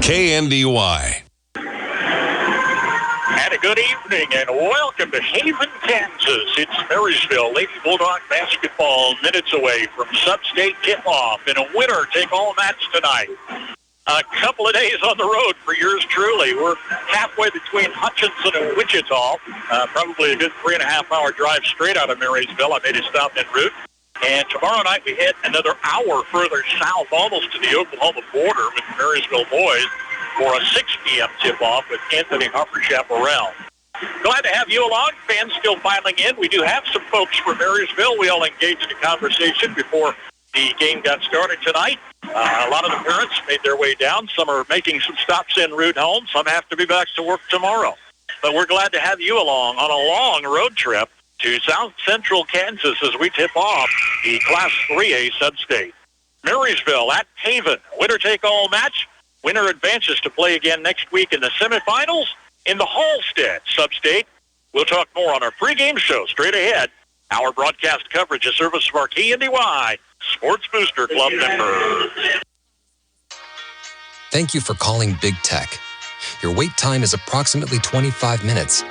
KNDY. And a good evening and welcome to Haven, Kansas. It's Marysville Lady Bulldog basketball, minutes away from sub-state tip-off in a winner-take-all match tonight. A couple of days on the road for yours truly. We're halfway between Hutchinson and Wichita. Probably a good 3.5-hour drive straight out of Marysville. I made a stop en route. And tomorrow night we head another hour further south, almost to the Oklahoma border with the Marysville boys for a 6 p.m. tip-off with Anthony Harper Chaparral. Glad to have you along. Fans still filing in. We do have some folks from Marysville. We all engaged in conversation before the game got started tonight. A lot of the parents made their way down. Some are making some stops en route home. Some have to be back to work tomorrow. But we're glad to have you along on a long road trip to South Central Kansas as we tip off the Class 3A sub-state. Marysville at Haven. Winner-take-all match. Winner advances to play again next week in the semifinals in the Halstead sub-state. We'll talk more on our pregame show straight ahead. Our broadcast coverage is service of our KNDY Sports Booster Club members. Thank you for calling Big Tech. Your wait time is approximately 25 minutes.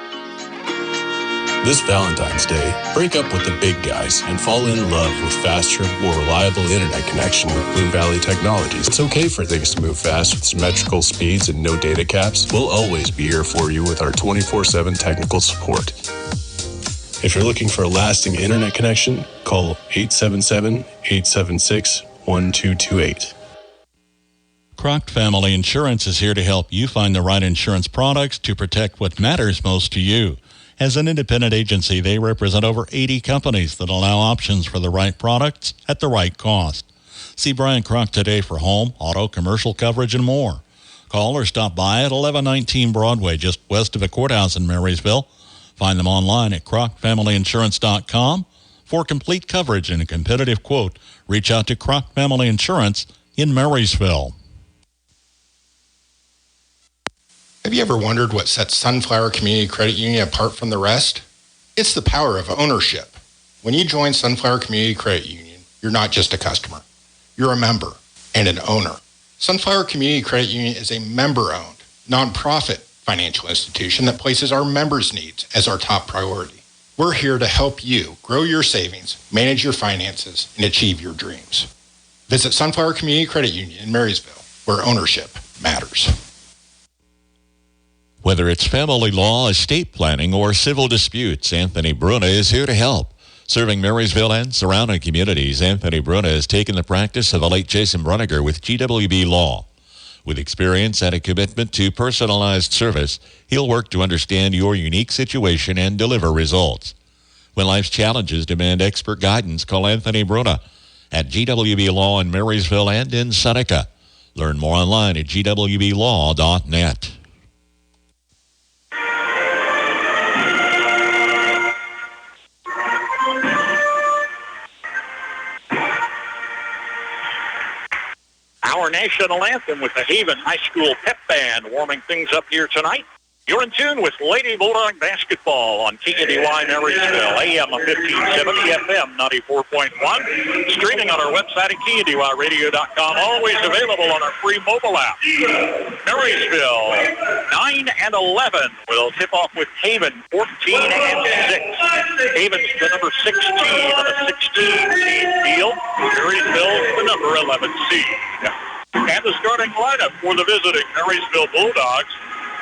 This Valentine's Day, break up with the big guys and fall in love with faster, more reliable internet connection with Blue Valley Technologies. It's okay for things to move fast with symmetrical speeds and no data caps. We'll always be here for you with our 24/7 technical support. If you're looking for a lasting internet connection, call 877-876-1228. Croc Family Insurance is here to help you find the right insurance products to protect what matters most to you. As an independent agency, they represent over 80 companies that allow options for the right products at the right cost. See Brian Croc today for home, auto, commercial coverage, and more. Call or stop by at 1119 Broadway, just west of the courthouse in Marysville. Find them online at crocfamilyinsurance.com. For complete coverage and a competitive quote, reach out to Croc Family Insurance in Marysville. Have you ever wondered what sets Sunflower Community Credit Union apart from the rest? It's the power of ownership. When you join Sunflower Community Credit Union, you're not just a customer. You're a member and an owner. Sunflower Community Credit Union is a member-owned, nonprofit financial institution that places our members' needs as our top priority. We're here to help you grow your savings, manage your finances, and achieve your dreams. Visit Sunflower Community Credit Union in Marysville, where ownership matters. Whether it's family law, estate planning, or civil disputes, Anthony Bruna is here to help. Serving Marysville and surrounding communities, Anthony Bruna has taken the practice of the late Jason Bruniger with GWB Law. With experience and a commitment to personalized service, he'll work to understand your unique situation and deliver results. When life's challenges demand expert guidance, call Anthony Bruna at GWB Law in Marysville and in Seneca. Learn more online at gwblaw.net. Our national anthem with the Haven High School Pep Band warming things up here tonight. You're in tune with Lady Bulldog basketball on KNDY Marysville, AM 1570, FM 94.1. Streaming on our website at KNDYradio.com. Always available on our free mobile app. Marysville, 9 and 11. We'll tip off with Haven, 14 and 6. Haven's the number 6 team in a 16-team field. Marysville's the number 11 seed. And the starting lineup for the visiting Marysville Bulldogs.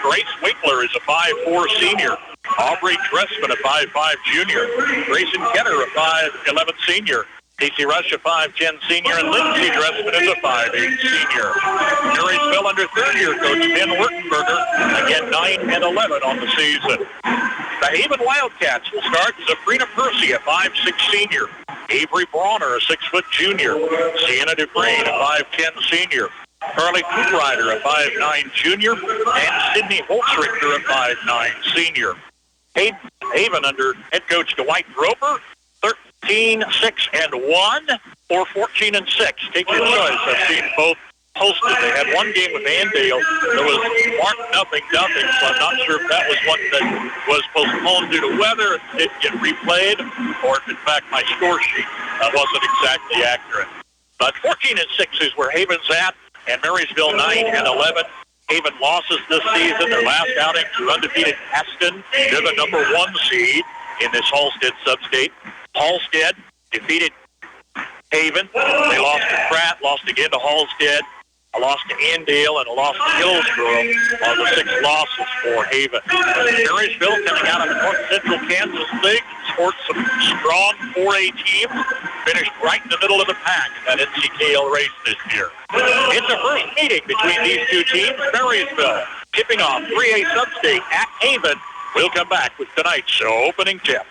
Grace Winkler is a 5'4 senior. Aubrey Dressman, a 5'5 junior. Grayson Kenner, a 5'11 senior. Casey Rush, a 5'10 senior. And Lindsey Dressman is a 5'8 senior. Marysville under third-year coach Ben Wurtenberger, again 9 and 11 on the season. The Haven Wildcats will start. Sabrina Percy, a 5'6 senior. Avery Brawner, a 6' junior. Sienna Dufresne, a 5'10 senior. Carly Cooprider, a 5'9 junior, and Sydney Holzrichter, a 5'9 senior. Haven under head coach Dwight Groper, 13-6-1 or 14-6. Take your choice. I've seen both posted. They had one game with Andale that was marked 0-0, so I'm not sure if that was one that was postponed due to weather, it didn't get replayed, or if in fact my score sheet wasn't exactly accurate. But 14-6 is where Haven's at. And Marysville 9 and 11. Haven losses this season. Their last outing to undefeated Aston. They're the number 1 seed in this Halstead sub-state. Halstead defeated Haven. They lost to Pratt, lost again to Halstead, a loss to Andale, and a loss to Hillsborough are the 6 losses for Haven. Marysville, coming out of the North Central Kansas League, sports some strong 4A teams, finished right in the middle of the pack in that NCKL race this year. It's the first meeting between these two teams. Marysville tipping off 3A Sub-State at Haven. We'll come back with tonight's opening tip.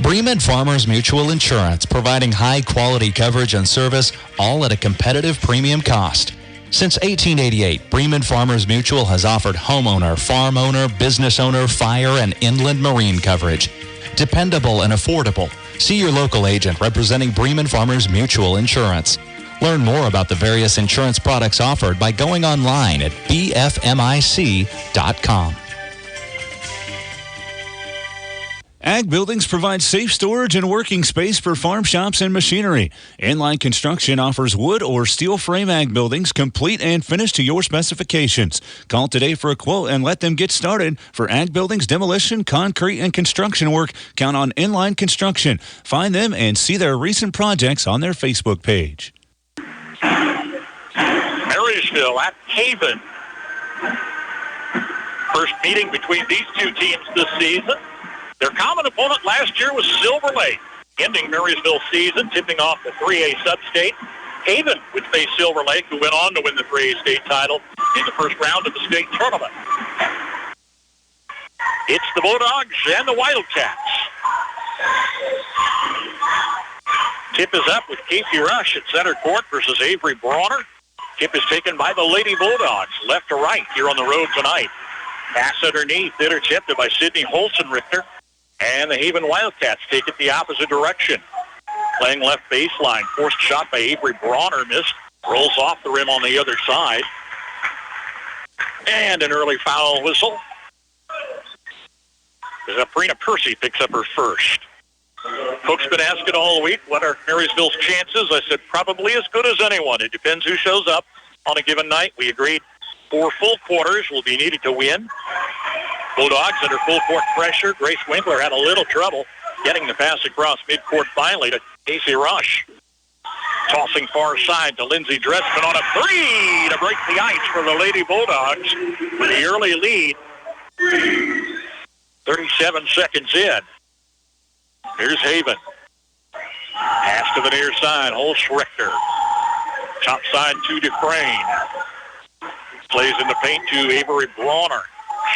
Bremen Farmers Mutual Insurance, providing high-quality coverage and service, all at a competitive premium cost. Since 1888, Bremen Farmers Mutual has offered homeowner, farm owner, business owner, fire, and inland marine coverage. Dependable and affordable. See your local agent representing Bremen Farmers Mutual Insurance. Learn more about the various insurance products offered by going online at bfmic.com. Ag Buildings provides safe storage and working space for farm shops and machinery. Inline Construction offers wood or steel frame ag buildings, complete and finished to your specifications. Call today for a quote and let them get started. For ag buildings, demolition, concrete, and construction work, count on Inline Construction. Find them and see their recent projects on their Facebook page. Marysville at Haven. First meeting between these two teams this season. Their common opponent last year was Silver Lake, ending Marysville's season, tipping off the 3A sub-state. Haven would face Silver Lake, who went on to win the 3A state title in the first round of the state tournament. It's the Bulldogs and the Wildcats. Tip is up with Casey Rush at center court versus Avery Brawner. Tip is taken by the Lady Bulldogs, left to right here on the road tonight. Pass underneath, intercepted by Sidney Holson-Richter. And the Haven Wildcats take it the opposite direction. Playing left baseline. Forced shot by Avery Brawner, missed. Rolls off the rim on the other side. And an early foul whistle. Prina Percy picks up her first. Folks been asking all week, what are Marysville's chances? I said, probably as good as anyone. It depends who shows up on a given night. We agreed 4 full quarters will be needed to win. Bulldogs under full court pressure. Grace Winkler had a little trouble getting the pass across midcourt finally to Casey Rush. Tossing far side to Lindsey Dressman on a 3 to break the ice for the Lady Bulldogs with the early lead. 37 seconds in. Here's Haven. Pass to the near side. Holz-Richter. Top side to Dufresne. Plays in the paint to Avery Brawner.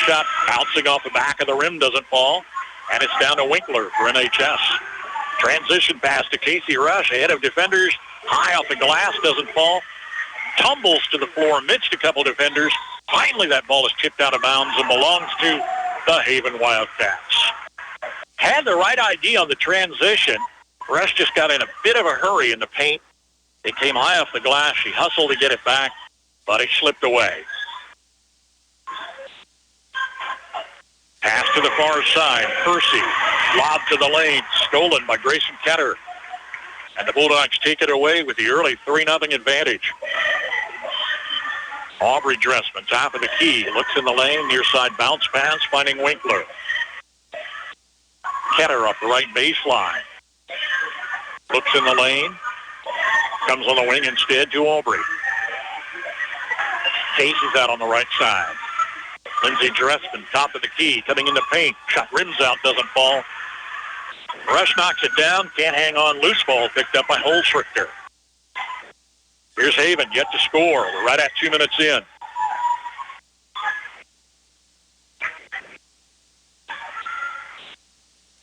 Shot bouncing off the back of the rim, doesn't fall. And it's down to Winkler for NHS. Transition pass to Casey Rush ahead of defenders. High off the glass, doesn't fall. Tumbles to the floor amidst a couple defenders. Finally, that ball is tipped out of bounds and belongs to the Haven Wildcats. Had the right idea on the transition. Rush just got in a bit of a hurry in the paint. It came high off the glass. She hustled to get it back, but it slipped away. Pass to the far side. Percy. Lob to the lane. Stolen by Grayson Ketter. And the Bulldogs take it away with the early 3-0 advantage. Aubrey Dressman, top of the key. Looks in the lane. Near side bounce pass, finding Winkler. Ketter up the right baseline. Looks in the lane. Comes on the wing instead to Aubrey. Case is out on the right side. Lindsey Dressman, top of the key, coming in the paint. Shot rims out, doesn't fall. Rush knocks it down, can't hang on. Loose ball picked up by Holz-Richter. Here's Haven, yet to score. We're right at 2 minutes in.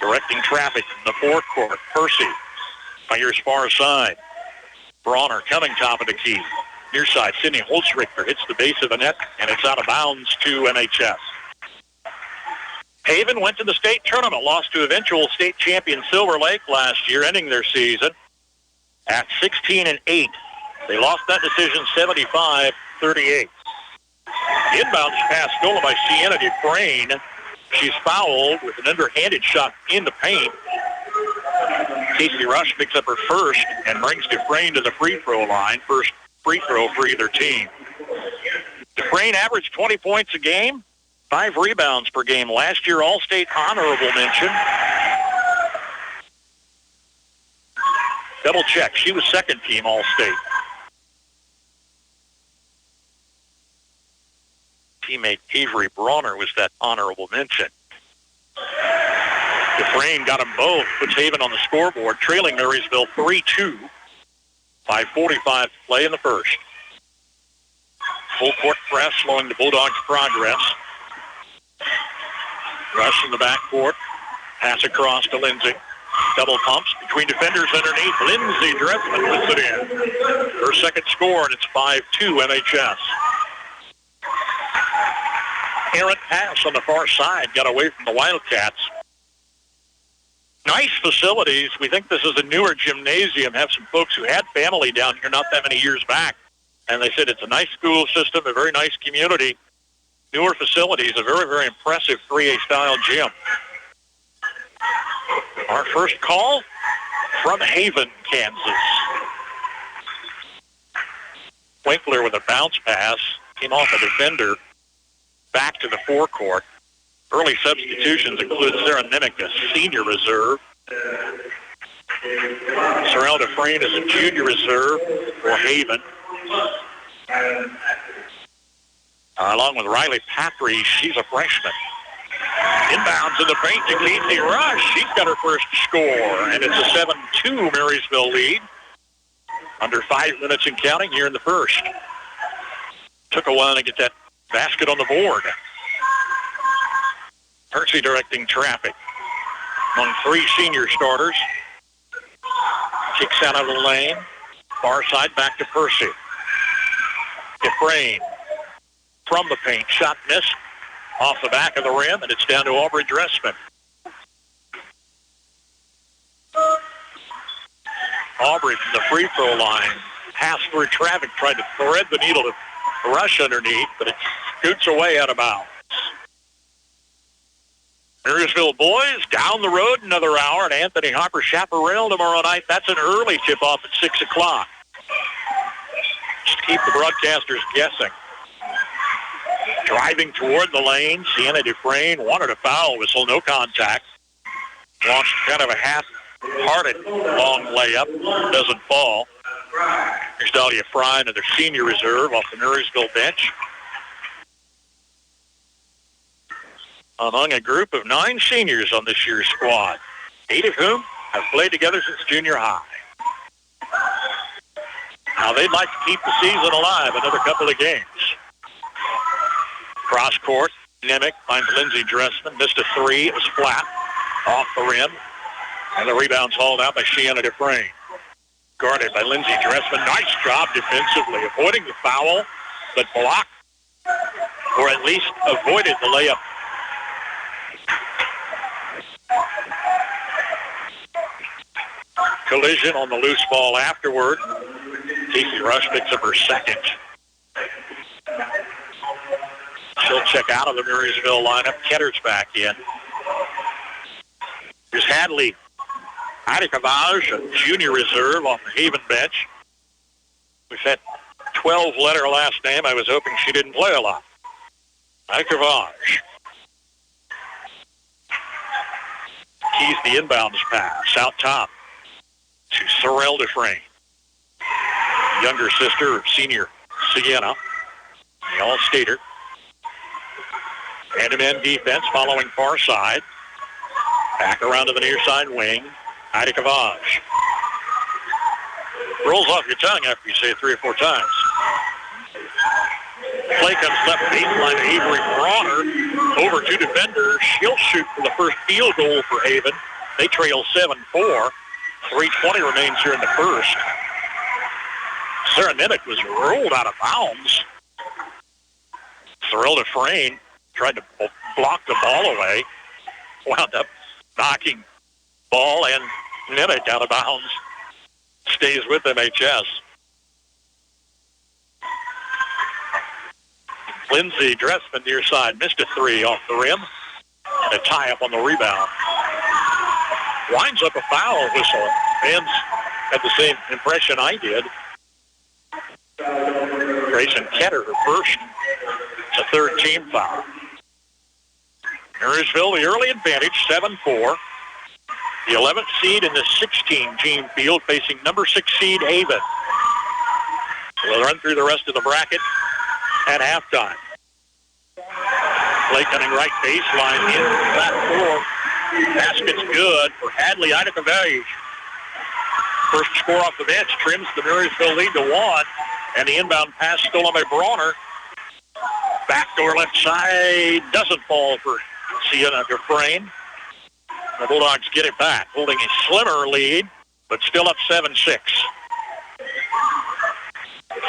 Directing traffic from the fourth court. Percy, fires far side. Brawner coming top of the key. Near side, Sidney Holz-Richter hits the base of the net, and it's out of bounds to NHS. Haven went to the state tournament, lost to eventual state champion Silver Lake last year, ending their season at 16-8. They lost that decision 75-38. Inbounds pass stolen by Sienna Dufresne. She's fouled with an underhanded shot in the paint. Casey Rush picks up her first and brings Dufresne to the free throw line. First free throw for either team. Dufresne averaged 20 points a game, 5 rebounds per game. Last year, All-State honorable mention. Double check. She was second team All-State. Teammate Avery Bronner was that honorable mention. Dufresne got them both, puts Haven on the scoreboard, trailing Marysville 3-2. 5:45 to play in the first. Full court press, slowing the Bulldogs' progress. Rush in the backcourt. Pass across to Lindsay. Double pumps between defenders underneath. Lindsay Dressman puts it in. Her second score, and it's 5-2 MHS. Errant pass on the far side, got away from the Wildcats. Nice facilities. We think this is a newer gymnasium. Have some folks who had family down here not that many years back. And they said it's a nice school system, a very nice community. Newer facilities, a very, very impressive 3A style gym. Our first call from Haven, Kansas. Winkler with a bounce pass. Came off a defender. Back to the forecourt. Early substitutions include Sarah Nimick, a senior reserve. Sorrel Dufresne is a junior reserve for Haven. Along with Riley Papri, she's a freshman. Inbounds in the paint to Casey Rush. She's got her first score, and it's a 7-2 Marysville lead. Under 5 minutes and counting here in the first. Took a while to get that basket on the board. Percy directing traffic among 3 senior starters. Kicks out of the lane. Far side back to Percy. Dufresne from the paint. Shot missed off the back of the rim, and it's down to Aubrey Dressman. Aubrey from the free throw line. Pass through traffic, tried to thread the needle to Rush underneath, but it scoots away out of bounds. Marysville boys down the road another hour at Anthony Hopper Chaparral tomorrow night. That's an early tip-off at 6 o'clock. Just keep the broadcasters guessing. Driving toward the lane, Sienna Dufresne wanted a foul whistle, no contact. Launched kind of a half-hearted long layup, doesn't fall. Here's Dahlia Fry, another senior reserve off the Marysville bench. Among a group of 9 seniors on this year's squad, 8 of whom have played together since junior high. Now they'd like to keep the season alive another couple of games. Cross court, Nimick finds Lindsay Dressman, missed a 3, it was flat, off the rim, and the rebound's hauled out by Sienna Dufresne. Guarded by Lindsay Dressman, nice job defensively, avoiding the foul, but blocked, or at least avoided the layup. Collision on the loose ball afterward. Casey Rush picks up her second. She'll check out of the Marysville lineup. Ketter's back in. Here's Hadley Adikavage, a junior reserve off the Haven bench. With that 12-letter last name, I was hoping she didn't play a lot. Adikavage. Keys the inbounds pass out top to Sorrel Dufresne. Younger sister of senior Sienna, the All-Stater. Hand-to-man defense following far side. Back around to the near side wing. Heidi Cavage. Rolls off your tongue after you say it 3 or 4 times. Play comes left baseline to Avery Bronner. Over 2 defenders. She'll shoot for the first field goal for Haven. They trail 7-4. 3:20 remains here in the first. Sarah Nimick was rolled out of bounds. Sorrel Dufresne tried to block the ball away. Wound up knocking ball and Nimick out of bounds. Stays with MHS. Lindsay Dressman near side missed a 3 off the rim. And a tie-up on the rebound. Winds up a foul whistle. Fans had the same impression I did. Mason Ketter, her first. It's a third team foul. Marysville, the early advantage, 7-4. The 11th seed in the 16-team field facing number 6 seed Haven. We'll run through the rest of the bracket at halftime. Play coming right baseline in flat 4. Basket's good for Hadley Idacavage. First score off the bench trims the Marysville lead to 1. And the inbound pass stolen by Bronner. Backdoor left side doesn't fall for Sienna Dufresne. The Bulldogs get it back, holding a slimmer lead, but still up 7-6.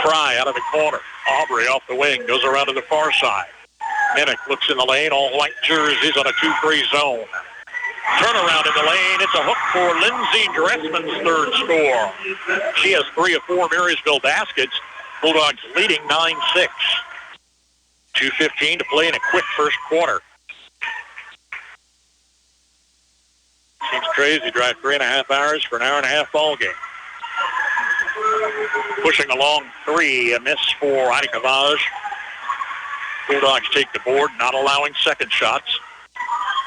Fry out of the corner. Aubrey off the wing, goes around to the far side. Minnick looks in the lane, all white jerseys on a 2-3 zone. Turnaround in the lane. It's a hook for Lindsay Dressman's third score. She has 3 of 4 Marysville baskets. Bulldogs leading 9-6. 2:15 to play in a quick first quarter. Seems crazy. Drive 3.5 hours for an hour-and-a-half ball game. Pushing along 3, a miss for Idacavage. Bulldogs take the board, not allowing second shots.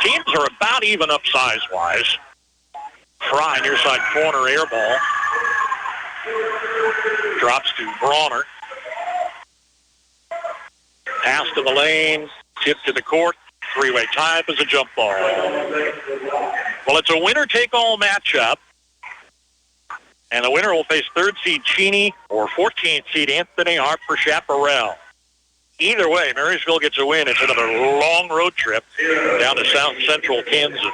Teams are about even up size-wise. Fry, near side corner, air ball. Drops to Bronner. Pass to the lane, tip to the court. 3-way tie is a jump ball. Well, it's a winner-take-all matchup. And the winner will face 3rd seed Cheney or 14th seed Anthony Harper Chaparral. Either way, Marysville gets a win. It's another long road trip down to south central Kansas.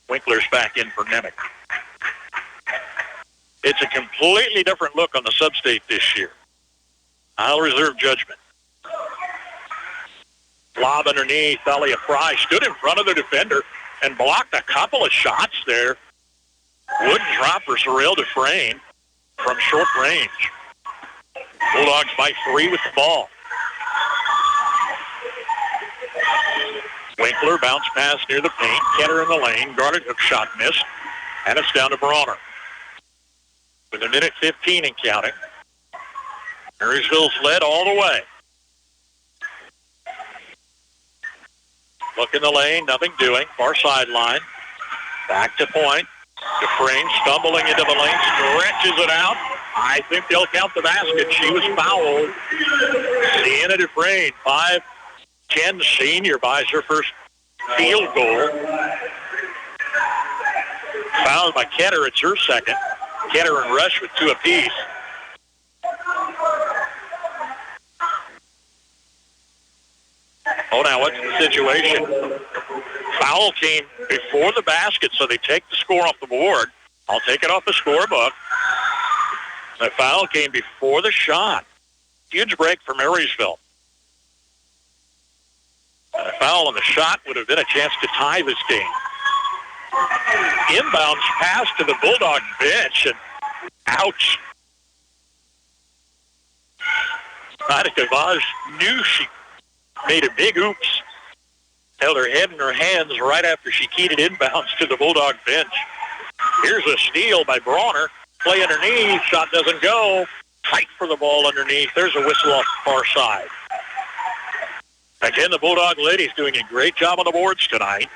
Winkler's back in for Nemec. It's a completely different look on the sub-state this year. I'll reserve judgment. Lob underneath. Thalia Fry stood in front of the defender and blocked a couple of shots there. Wooden drop for Sorrel Dufresne from short range. Bulldogs by 3 with the ball. Winkler bounce pass near the paint. Ketter in the lane. Guarded hook shot missed. And it's down to Bronner. With 1:15 and counting. Marysville's led all the way. Look in the lane, nothing doing. Far sideline. Back to point. Dufresne stumbling into the lane, stretches it out. I think they'll count the basket. She was fouled. Sienna Dufresne, 5'10" senior, buys her first field goal. Fouled by Ketter, it's her second. Ketter and Rush with 2 apiece. Oh, now what's the situation? Foul came before the basket, so they take the score off the board. I'll take it off the scorebook. The foul came before the shot. Huge break for Marysville. A foul on the shot would have been a chance to tie this game. Inbounds pass to the Bulldog bench, and ouch. Idacavage knew she made a big oops. Held her head in her hands right after she keyed it inbounds to the Bulldog bench. Here's a steal by Bronner. Play underneath. Shot doesn't go. Fight for the ball underneath. There's a whistle off the far side. Again, the Bulldog ladies doing a great job on the boards tonight.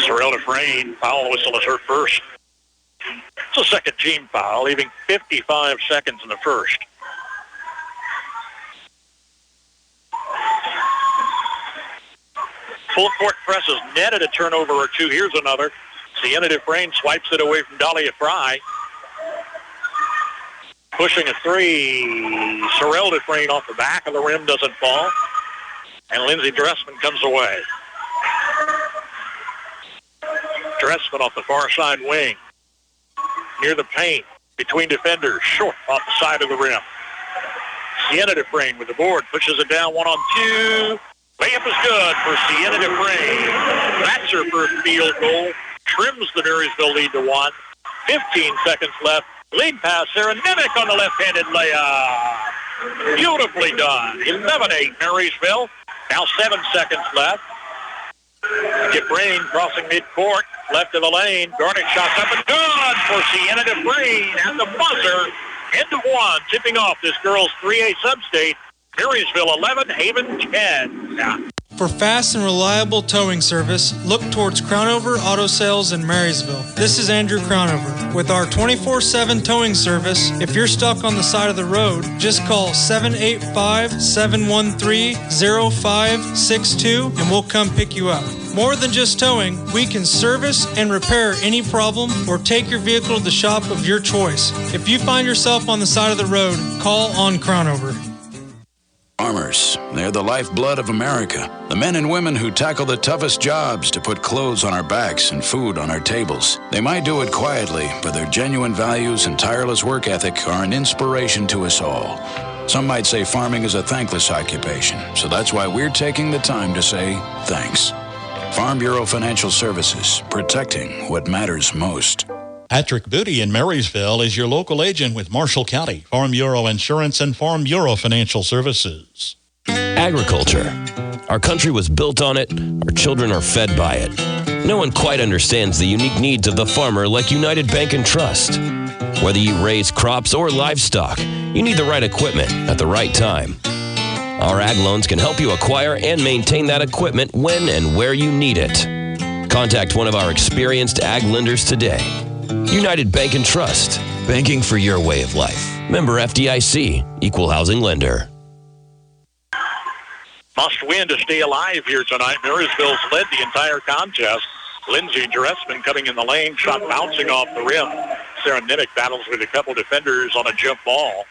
Sorrel Dufresne, foul whistle is her first. It's a second team foul, leaving 55 seconds in the first. Full court presses, netted a turnover or 2. Here's another. Sienna Dufresne swipes it away from Dahlia Fry. Pushing a 3. Sorrel Dufresne off the back of the rim, doesn't fall. And Lindsay Dressman comes away. Dressman off the far side wing. Near the paint, between defenders, short off the side of the rim. Sienna Dufresne with the board, pushes it down 1-on-2. Layup is good for Sienna Dufresne. That's her first field goal. Trims the Marysville lead to 1. 15 seconds left. Lead pass, Sarah Nemec on the left-handed layup. Beautifully done. 11-8 Marysville. Now 7 seconds left. Dufresne crossing midcourt. Left of the lane. Garnet shots up and good for Sienna Dufresne at the buzzer. End of one, tipping off this girls' 3A sub-state. Marysville 11, Haven 10. Yeah. For fast and reliable towing service, look towards Crownover Auto Sales in Marysville. This is Andrew Crownover. With our 24/7 towing service, if you're stuck on the side of the road, just call 785-713-0562 and we'll come pick you up. More than just towing, we can service and repair any problem or take your vehicle to the shop of your choice. If you find yourself on the side of the road, call on Crownover. Farmers, they're the lifeblood of America. The men and women who tackle the toughest jobs to put clothes on our backs and food on our tables. They might do it quietly, but their genuine values and tireless work ethic are an inspiration to us all. Some might say farming is a thankless occupation, so that's why we're taking the time to say thanks. Farm Bureau Financial Services, protecting what matters most. Patrick Booty in Marysville is your local agent with Marshall County Farm Bureau Insurance and Farm Bureau Financial Services. Agriculture. Our country was built on it. Our children are fed by it. No one quite understands the unique needs of the farmer like United Bank and Trust. Whether you raise crops or livestock, you need the right equipment at the right time. Our ag loans can help you acquire and maintain that equipment when and where you need it. Contact one of our experienced ag lenders today. United Bank and Trust. Banking for your way of life. Member FDIC. Equal housing lender. Must win to stay alive here tonight. Marysville's led the entire contest. Lindsey Dressman cutting in the lane, shot bouncing off the rim. Sarah Nimick battles with a couple defenders on a jump ball.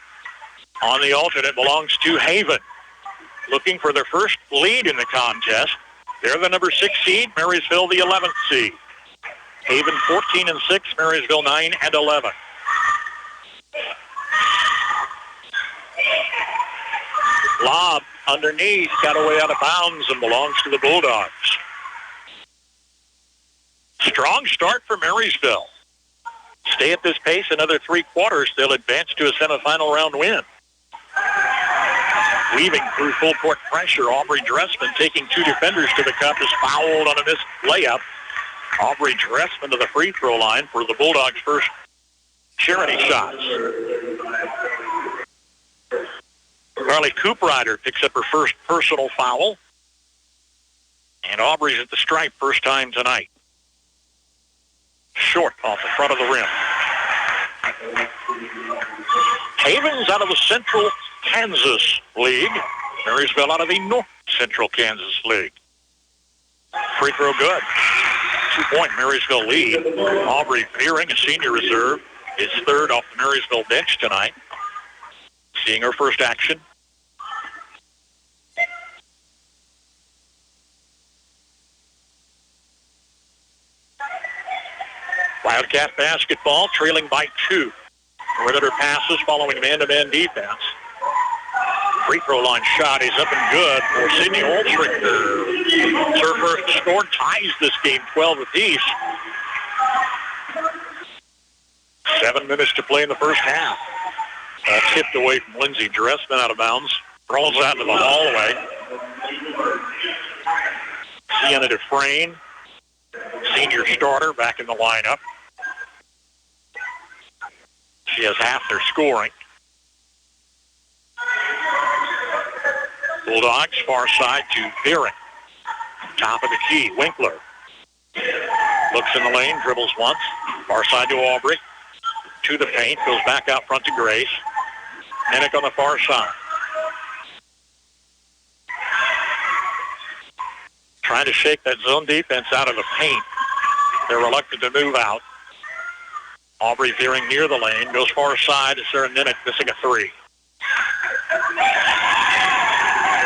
On the alternate belongs to Haven. Looking for their first lead in the contest. They're the number 6 seed, Marysville the 11th seed. Haven 14-6, Marysville 9-11. Lob underneath, got away out of bounds and belongs to the Bulldogs. Strong start for Marysville. Stay at this pace another 3 quarters, they'll advance to a semifinal round win. Weaving through full court pressure, Aubrey Dressman taking 2 defenders to the cup is fouled on a missed layup. Aubrey Dressman to the free throw line for the Bulldogs' first charity shots. Carly Cooprider picks up her first personal foul. And Aubrey's at the stripe first time tonight. Short off the front of the rim. Haven's out of the Central Kansas League. Marysville out of the North Central Kansas League. Free throw good. 2-point Marysville lead. Aubrey Fearing, a senior reserve, is third off the Marysville bench tonight. Seeing her first action. Wildcat basketball, trailing by 2. Perimeter passes following man-to-man defense. Free throw line shot is up and good for Sydney Oltrichter. It's her first score, ties this game 12 apiece. 7 minutes to play in the first half. Tipped away from Lindsey Dressman out of bounds. Rolls out into the hallway. Sienna Dufresne, senior starter, back in the lineup. She has half their scoring. Bulldogs far side to Fearing. Top of the key, Winkler. Looks in the lane, dribbles once. Far side to Aubrey. To the paint, goes back out front to Grace. Nimick on the far side. Trying to shake that zone defense out of the paint. They're reluctant to move out. Aubrey Fearing near the lane, goes far side to Sarah Nimick, missing a 3.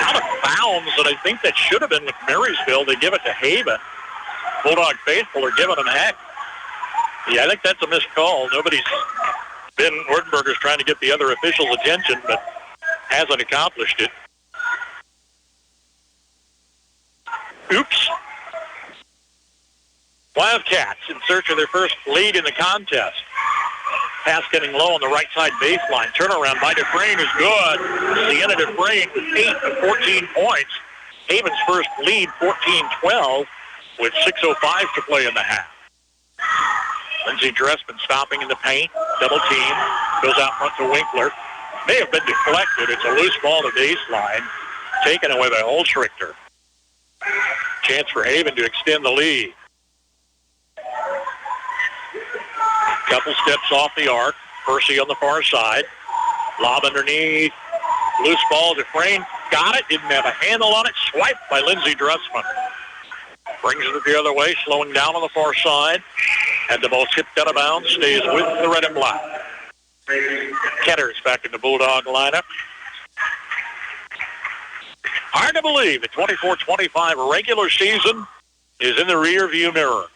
Out of bounds, and I think that should have been with Marysville. They give it to Haven. Bulldog faithful are giving them heck. Yeah, I think that's a missed call. Ben Werdenberger's trying to get the other officials' attention, but hasn't accomplished it. Oops. Wildcats in search of their first lead in the contest. Pass getting low on the right side baseline. Turnaround by Dufresne is good. Sienna Dufresne with 8 of 14 points. Haven's first lead, 14-12, with 6:05 to play in the half. Lindsey Dressman stopping in the paint. Double team. Goes out front to Winkler. May have been deflected. It's a loose ball to baseline. Taken away by Holzrichter. Chance for Haven to extend the lead. Couple steps off the arc. Percy on the far side. Lob underneath. Loose ball. Dufresne got it. Didn't have a handle on it. Swiped by Lindsey Dressman. Brings it the other way. Slowing down on the far side. And the ball tipped out of bounds. Stays with the red and black. Ketter's back in the Bulldog lineup. Hard to believe the 24-25 regular season is in the rearview mirror.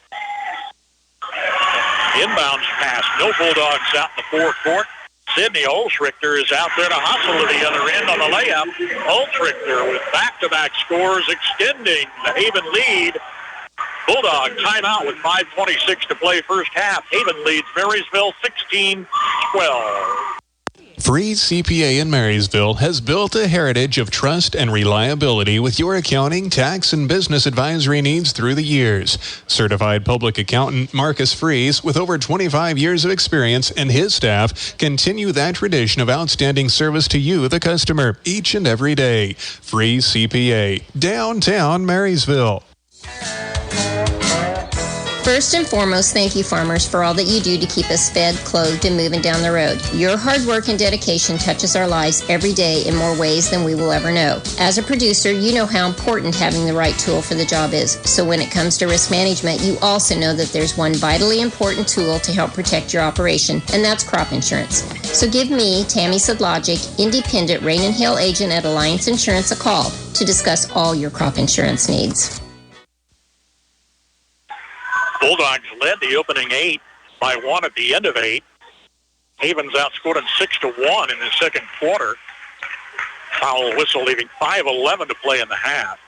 Inbounds pass. No Bulldogs out in the forecourt. Sidney Holzrichter is out there to hustle to the other end on the layup. Holzrichter with back-to-back scores extending the Haven lead. Bulldog timeout with 5:26 to play first half. Haven leads Marysville 16-12. Freeze CPA in Marysville has built a heritage of trust and reliability with your accounting, tax, and business advisory needs through the years. Certified public accountant Marcus Freeze, with over 25 years of experience, and his staff continue that tradition of outstanding service to you, the customer, each and every day. Freeze CPA, downtown Marysville. First and foremost, thank you, farmers, for all that you do to keep us fed, clothed, and moving down the road. Your hard work and dedication touches our lives every day in more ways than we will ever know. As a producer, you know how important having the right tool for the job is. So when it comes to risk management, you also know that there's one vitally important tool to help protect your operation, and that's crop insurance. So give me, Tammy Sedlogic, independent Rain and Hail agent at Alliance Insurance, a call to discuss all your crop insurance needs. Bulldogs led the opening 8 by 1 at the end of 8. Haven's outscored them 6-1 in the second quarter. Foul whistle leaving 5:11 to play in the half.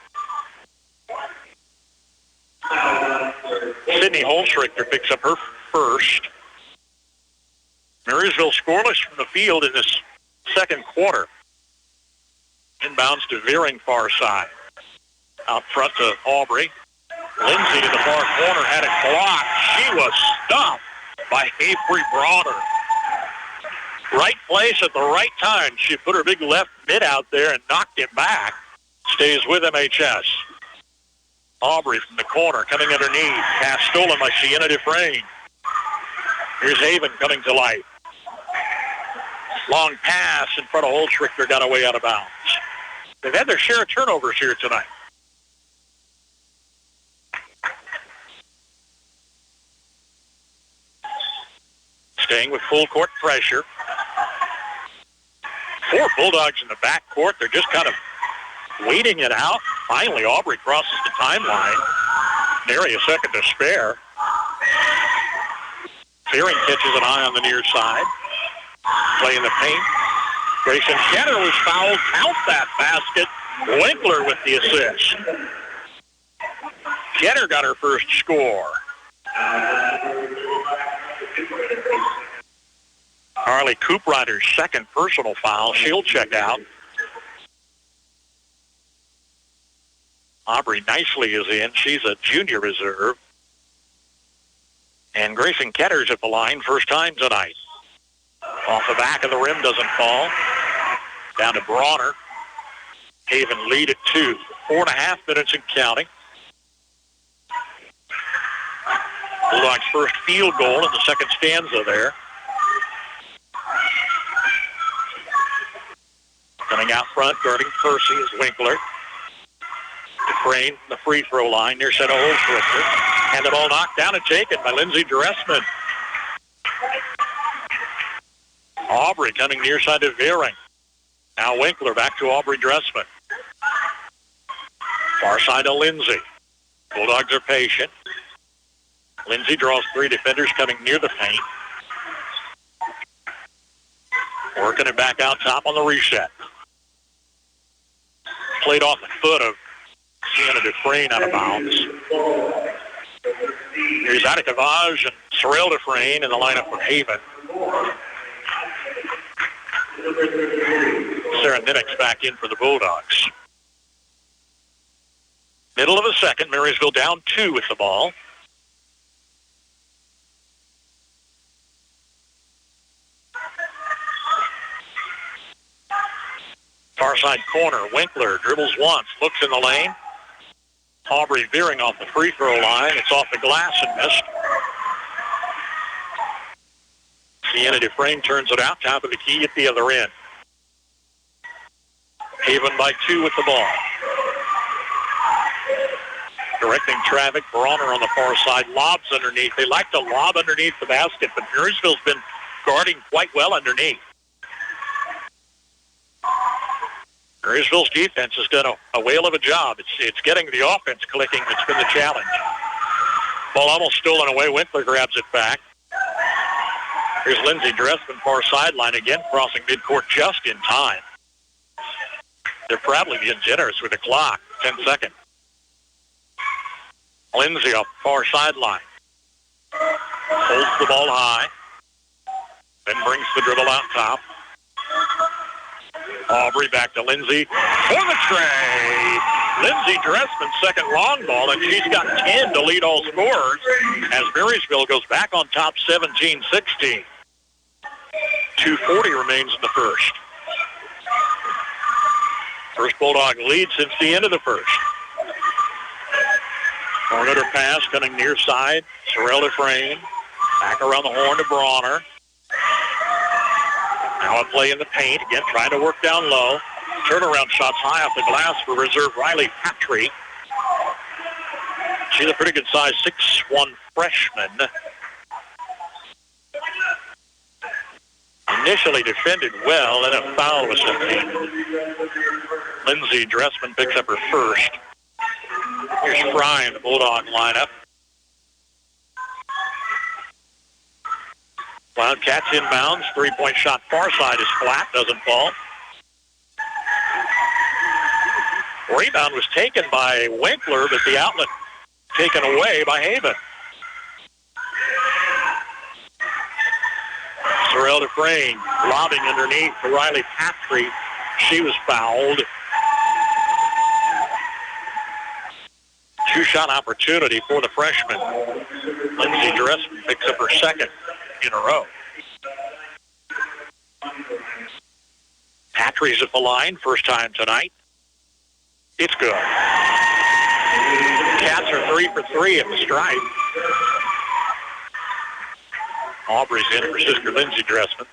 Sydney Holzrichter picks up her first. Marysville scoreless from the field in this second quarter. Inbounds to Veering far side. Out front to Aubrey. Lindsay in the far corner had it blocked. She was stopped by Avery Bronner. Right place at the right time. She put her big left mid out there and knocked it back. Stays with MHS. Aubrey from the corner coming underneath. Pass stolen by Sienna Dufresne. Here's Haven coming to life. Long pass in front of Holzrichter, got away out of bounds. They've had their share of turnovers here tonight. Staying with full court pressure. 4 Bulldogs in the backcourt. They're just kind of waiting it out. Finally, Aubrey crosses the timeline. Nary a second to spare. Fearing catches an eye on the near side. Play in the paint. Grayson Ketter was fouled. Count that basket. Winkler with the assist. Ketter got her first score. Carly Cooprider's second personal foul. She'll check out. Aubrey Nicely is in. She's a junior reserve. And Grayson Ketter's at the line first time tonight. Off the back of the rim, doesn't fall. Down to Bronner. Haven lead at 2. 4.5 minutes and counting. Bulldogs' first field goal in the second stanza there. Coming out front, guarding Percy is Winkler. Dufresne, the free throw line, near center Holzrichter. And the ball knocked down and taken by Lindsey Dressman. Aubrey coming near side to Veering. Now Winkler back to Aubrey Dressman. Far side to Lindsey. Bulldogs are patient. Lindsey draws 3 defenders coming near the paint. Working it back out top on the reset. Played off the foot of Sienna Dufresne out of bounds. Here's Attica Vaj and Sorrel Dufresne in the lineup for Haven. Sarah Ninnick's back in for the Bulldogs. Middle of the second, Marysville down 2 with the ball. side corner. Winkler dribbles once, looks in the lane. Aubrey veering off the free throw line. It's off the glass and missed. Sienna Dufresne turns it out, top of the key at the other end. Haven by 2 with the ball. Directing traffic, Bronner on the far side, lobs underneath. They like to lob underneath the basket, but Marysville's been guarding quite well underneath. Marysville's defense has done a whale of a job. It's getting the offense clicking that's been the challenge. Ball almost stolen away. Winkler grabs it back. Here's Lindsey Dressman, far sideline again, crossing midcourt just in time. They're probably being generous with the clock. 10 seconds. Lindsey off the far sideline. Holds the ball high. Then brings the dribble out top. Aubrey back to Lindsey for the tray. Lindsey Dressman's second long ball, and she's got 10 to lead all scorers as Marysville goes back on top 17-16. 2:40 remains in the first. First Bulldog lead since the end of the first. Perimeter pass coming near side. Sorrell Dufresne. Back around the horn to Bronner. Now a play in the paint. Again, trying to work down low. Turnaround shots high off the glass for reserve Riley Patry. She's a pretty good size 6'1" freshman. Initially defended well, and a foul was obtained. Lindsey Dressman picks up her first. Here's Fry in the Bulldog lineup. Wildcats inbounds. Three-point shot far side is flat. Doesn't fall. Rebound was taken by Winkler, but the outlet taken away by Haven. Sorrell Dufresne lobbing underneath to Riley Patry. She was fouled. Two-shot opportunity for the freshman. Lindsey Dressman picks up her second in a row. Patry's at the line, first time tonight. It's good. Cats are 3 for 3 at the stripe. Aubrey's in for sister Lindsey Dressman.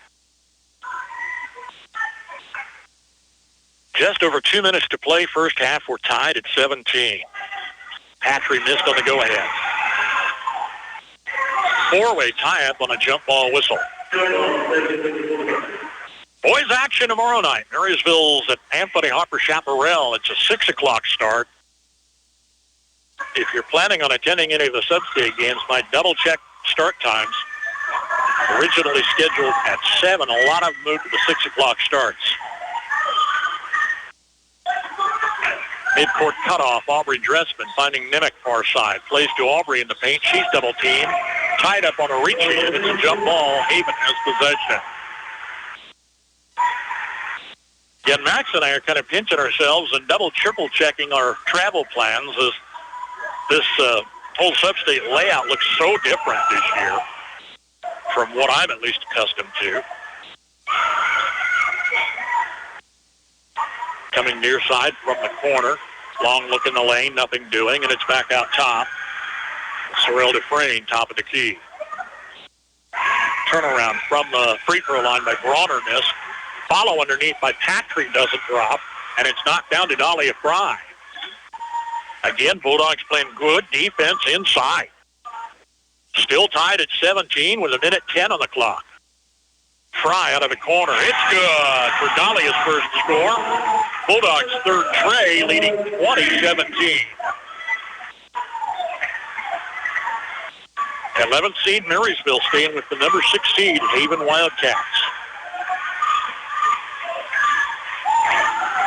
Just over 2 minutes to play. First half, we're tied at 17. Patry missed on the go-ahead. Four-way tie-up on a jump ball whistle. Boys action tomorrow night. Marysville's at Anthony Hopper Chaparral. It's a 6 o'clock start. If you're planning on attending any of the sub-state games, might double-check start times. Originally scheduled at 7. A lot of them moved to the 6 o'clock starts. Midcourt cutoff, Aubrey Dressman finding Nimick far side. Plays to Aubrey in the paint. She's double-teamed. Tied up on a reach in. It's a jump ball. Haven has possession. Again, Max and I are kind of pinching ourselves and triple checking our travel plans as this whole sub-state layout looks so different this year from what I'm at least accustomed to. Coming near side from the corner. Long look in the lane, nothing doing, and it's back out top. Sorrell Dufresne, top of the key. Turnaround from the free throw line by Bronner, missed. Follow underneath by Patry, doesn't drop, and it's knocked down to Dahlia Fry. Again, Bulldogs playing good defense inside. Still tied at 17 with 1:10 on the clock. Fry out of the corner. It's good for Dahlia's first score. Bulldogs' third tray, leading 20-17. 11th seed Marysville staying with the number 6 seed Haven Wildcats.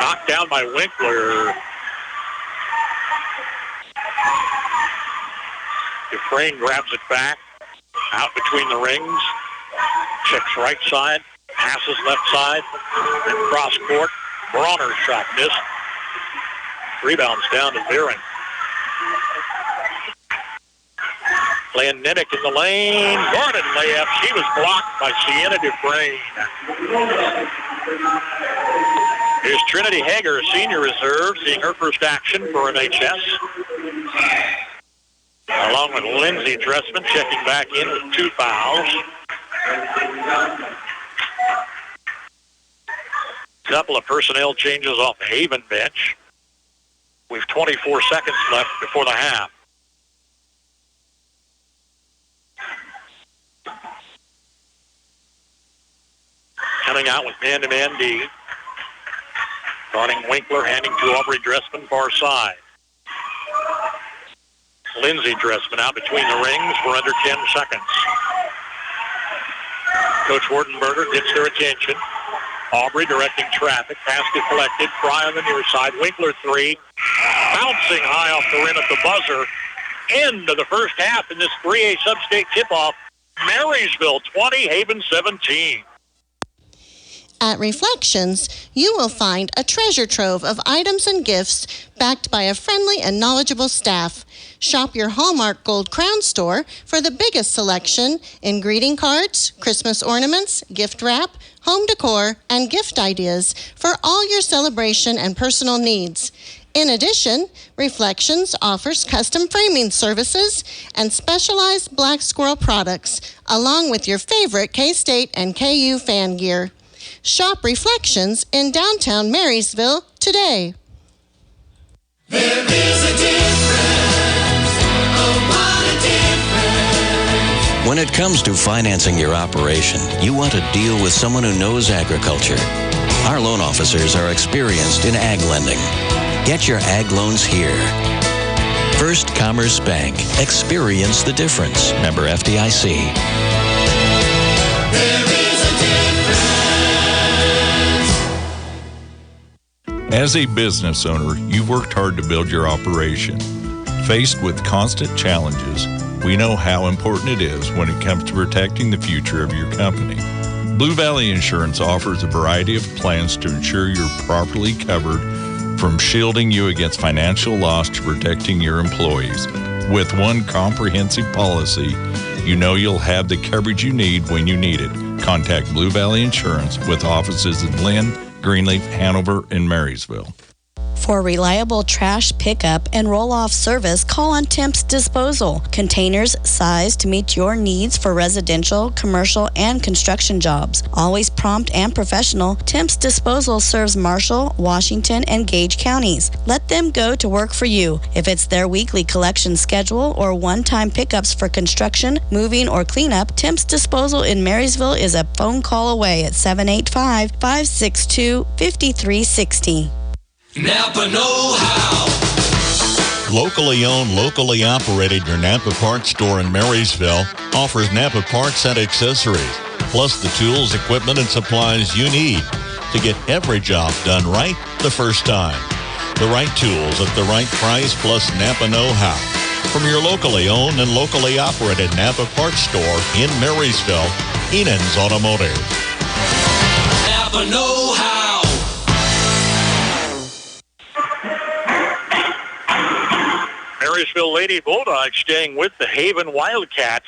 Knocked down by Winkler. Dufresne grabs it back. Out between the rings. Checks right side. Passes left side. And cross court. Bronner's shot missed. Rebounds down to Veering. Playing Nimick in the lane. Gordon layup. She was blocked by Sienna Dufresne. Here's Trinity Hager, senior reserve, seeing her first action for NHS. Along with Lindsay Dressman checking back in with 2 fouls. Couple of personnel changes off the Haven bench. We've 24 seconds left before the half. Coming out with man-to-man D. Starting Winkler, handing to Aubrey Dressman, far side. Lindsay Dressman out between the rings. We're under 10 seconds. Coach Wardenberger gets their attention. Aubrey directing traffic. Pass deflected. Fry on the near side. Winkler 3. Bouncing high off the rim at the buzzer. End of the first half in this 3A sub-state tip-off. Marysville 20, Haven 17. At Reflections, you will find a treasure trove of items and gifts backed by a friendly and knowledgeable staff. Shop your Hallmark Gold Crown store for the biggest selection in greeting cards, Christmas ornaments, gift wrap, home decor, and gift ideas for all your celebration and personal needs. In addition, Reflections offers custom framing services and specialized Black Squirrel products, along with your favorite K-State and KU fan gear. Shop Reflections in downtown Marysville today. There is a difference. Oh, what a difference. When it comes to financing your operation, you want to deal with someone who knows agriculture. Our loan officers are experienced in ag lending. Get your ag loans here. First Commerce Bank. Experience the difference. Member FDIC. As a business owner, you've worked hard to build your operation. Faced with constant challenges, we know how important it is when it comes to protecting the future of your company. Blue Valley Insurance offers a variety of plans to ensure you're properly covered, from shielding you against financial loss to protecting your employees. With one comprehensive policy, you know you'll have the coverage you need when you need it. Contact Blue Valley Insurance with offices in Lynn, Greenleaf, Hanover, and Marysville. For reliable trash pickup and roll-off service, call on Temps Disposal. Containers sized to meet your needs for residential, commercial, and construction jobs. Always prompt and professional, Temps Disposal serves Marshall, Washington, and Gage counties. Let them go to work for you. If it's their weekly collection schedule or one-time pickups for construction, moving, or cleanup, Temps Disposal in Marysville is a phone call away at 785-562-5360. Napa know-how. Locally owned, locally operated, your Napa Parts store in Marysville offers Napa Parts and accessories, plus the tools, equipment, and supplies you need to get every job done right the first time. The right tools at the right price, plus Napa know-how. From your locally owned and locally operated Napa Parts store in Marysville, Enan's Automotive. Napa know-how. Marysville Lady Bulldogs staying with the Haven Wildcats,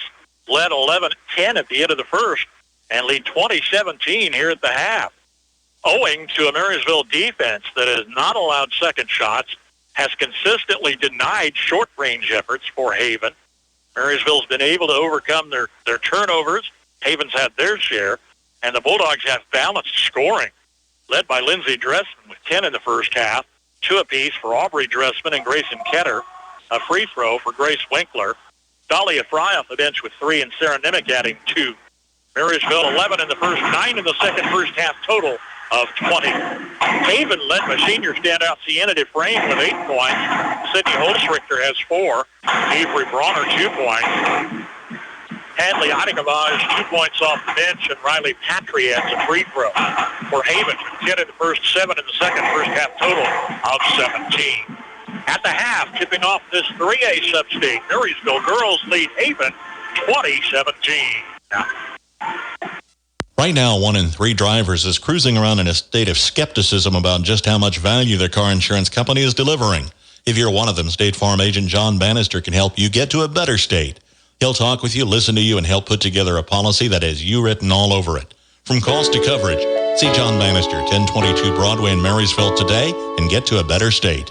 led 11-10 at the end of the first and lead 20-17 here at the half. Owing to a Marysville defense that has not allowed second shots, has consistently denied short-range efforts for Haven. Marysville's been able to overcome their turnovers. Haven's had their share, and the Bulldogs have balanced scoring, led by Lindsay Dressman with 10 in the first half, 2 apiece for Aubrey Dressman and Grayson Ketter. A free throw for Grace Winkler. Dahlia Fry off the bench with 3 and Sarah Nimick adding 2. Marysville 11 in the first, 9 in the second, first half total of 20. Haven led by senior standout Sienna DeFrame with 8 points. Sydney Holzrichter has 4. Avery Bronner 2 points. Hadley Heidegavaj 2 points off the bench, and Riley Patry adds a free throw for Haven. 10 in the first, 7 in the second, first half total of 17. At the half, tipping off this 3A sub-state, Marysville girls lead Haven 20-17. Right now, 1 in 3 drivers is cruising around in a state of skepticism about just how much value their car insurance company is delivering. If you're one of them, State Farm agent John Bannister can help you get to a better state. He'll talk with you, listen to you, and help put together a policy that has you written all over it. From cost to coverage, See John Bannister, 1022 Broadway in Marysville today and get to a better state.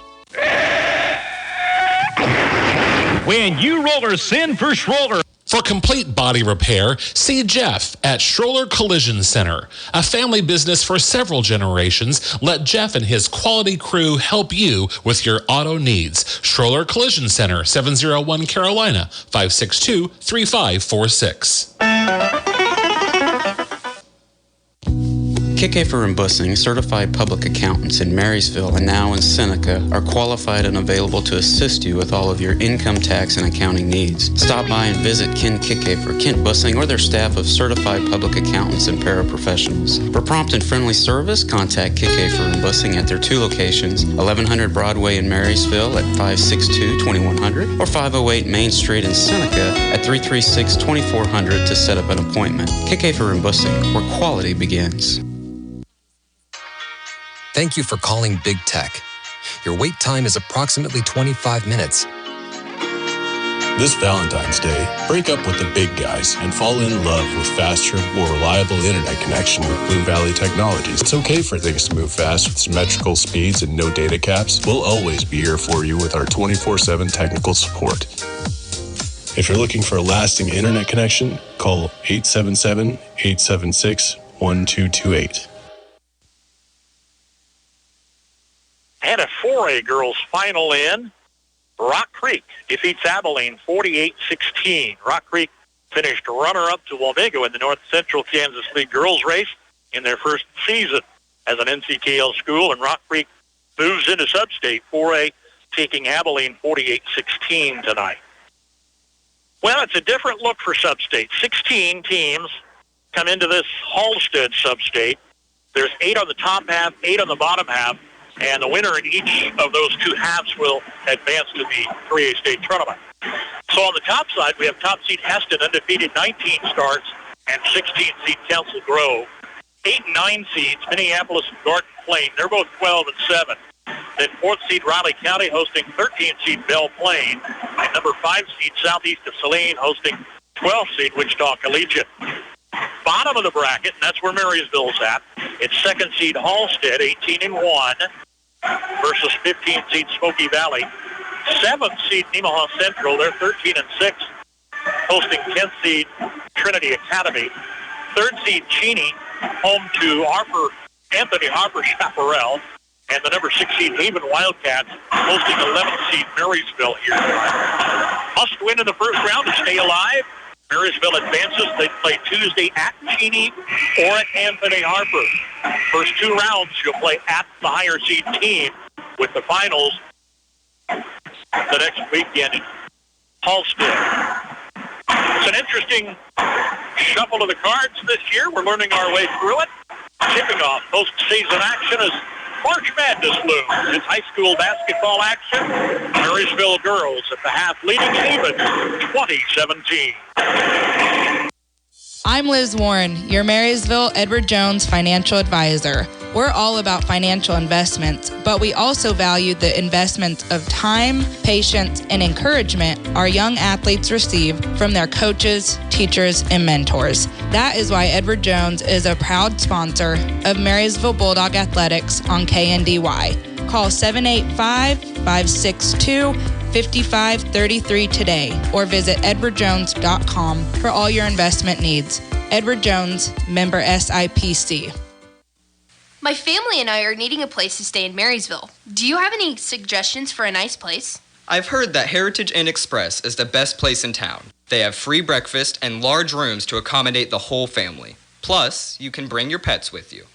When you rollers send for Schroller. For complete body repair, see Jeff at Schroller Collision Center. A family business for several generations, let Jeff and his quality crew help you with your auto needs. Schroller Collision Center, 701 Carolina, 562-3546. Kickafer and Bussing, certified public accountants in Marysville and now in Seneca, are qualified and available to assist you with all of your income tax and accounting needs. Stop by and visit Ken Kickafer, Kent Bussing, or their staff of certified public accountants and paraprofessionals. For prompt and friendly service, contact Kickafer and Bussing at their two locations, 1100 Broadway in Marysville at 562-2100 or 508 Main Street in Seneca at 336-2400 to set up an appointment. Kickafer and Bussing, where quality begins. Thank you for calling Big Tech. Your wait time is approximately 25 minutes. This Valentine's Day, break up with the big guys and fall in love with faster, more reliable internet connection with Blue Valley Technologies. It's okay for things to move fast with symmetrical speeds and no data caps. We'll always be here for you with our 24/7 technical support. If you're looking for a lasting internet connection, call 877-876-1228. And a 4A girls final in. Rock Creek defeats Abilene 48-16. Rock Creek finished runner-up to Wamego in the North Central Kansas League girls race in their first season as an NCKL school, and Rock Creek moves into Sub-State 4A, taking Abilene 48-16 tonight. Well, it's a different look for Sub-State. 16 teams come into this Halstead Sub-State. There's 8 on the top half, 8 on the bottom half, and the winner in each of those two halves will advance to the 3A state tournament. So on the top side, we have top seed Heston, undefeated 19 starts, and 16 seed Council Grove. 8 and 9 seeds, Minneapolis and Garden Plain. They're both 12 and 7. Then 4th seed Riley County hosting 13 seed Belle Plaine, and number 5 seed Southeast of Saline hosting 12 seed Wichita Collegiate. Bottom of the bracket, and that's where Marysville's at. It's 2nd seed Halstead, 18 and 1. Versus 15 seed Smoky Valley. 7th seed Nemaha Central, they're 13 and 6, hosting 10th seed Trinity Academy. 3rd seed Cheney, home to Anthony Harper Chaparral, and the number 6 seed Haven Wildcats, hosting 11th seed Marysville here tonight. Must win in the first round to stay alive. Marysville advances. They play Tuesday at Cheney or at Anthony Harper. First 2 rounds, you'll play at the higher seed team, with the finals the next weekend in Halstead. It's an interesting shuffle of the cards this year. We're learning our way through it. Kicking off postseason action as March Madness looms. It's high school basketball action. Marysville girls at the half leading even 2017. I'm Liz Warren, your Marysville Edward Jones financial advisor. We're all about financial investments, but we also value the investments of time, patience, and encouragement our young athletes receive from their coaches, teachers, and mentors. That is why Edward Jones is a proud sponsor of Marysville Bulldog Athletics on KNDY. Call 785-562-5533 today or visit edwardjones.com for all your investment needs. Edward Jones, member SIPC. My family and I are needing a place to stay in Marysville. Do you have any suggestions for a nice place? I've heard that Heritage Inn Express is the best place in town. They have free breakfast and large rooms to accommodate the whole family. Plus, you can bring your pets with you.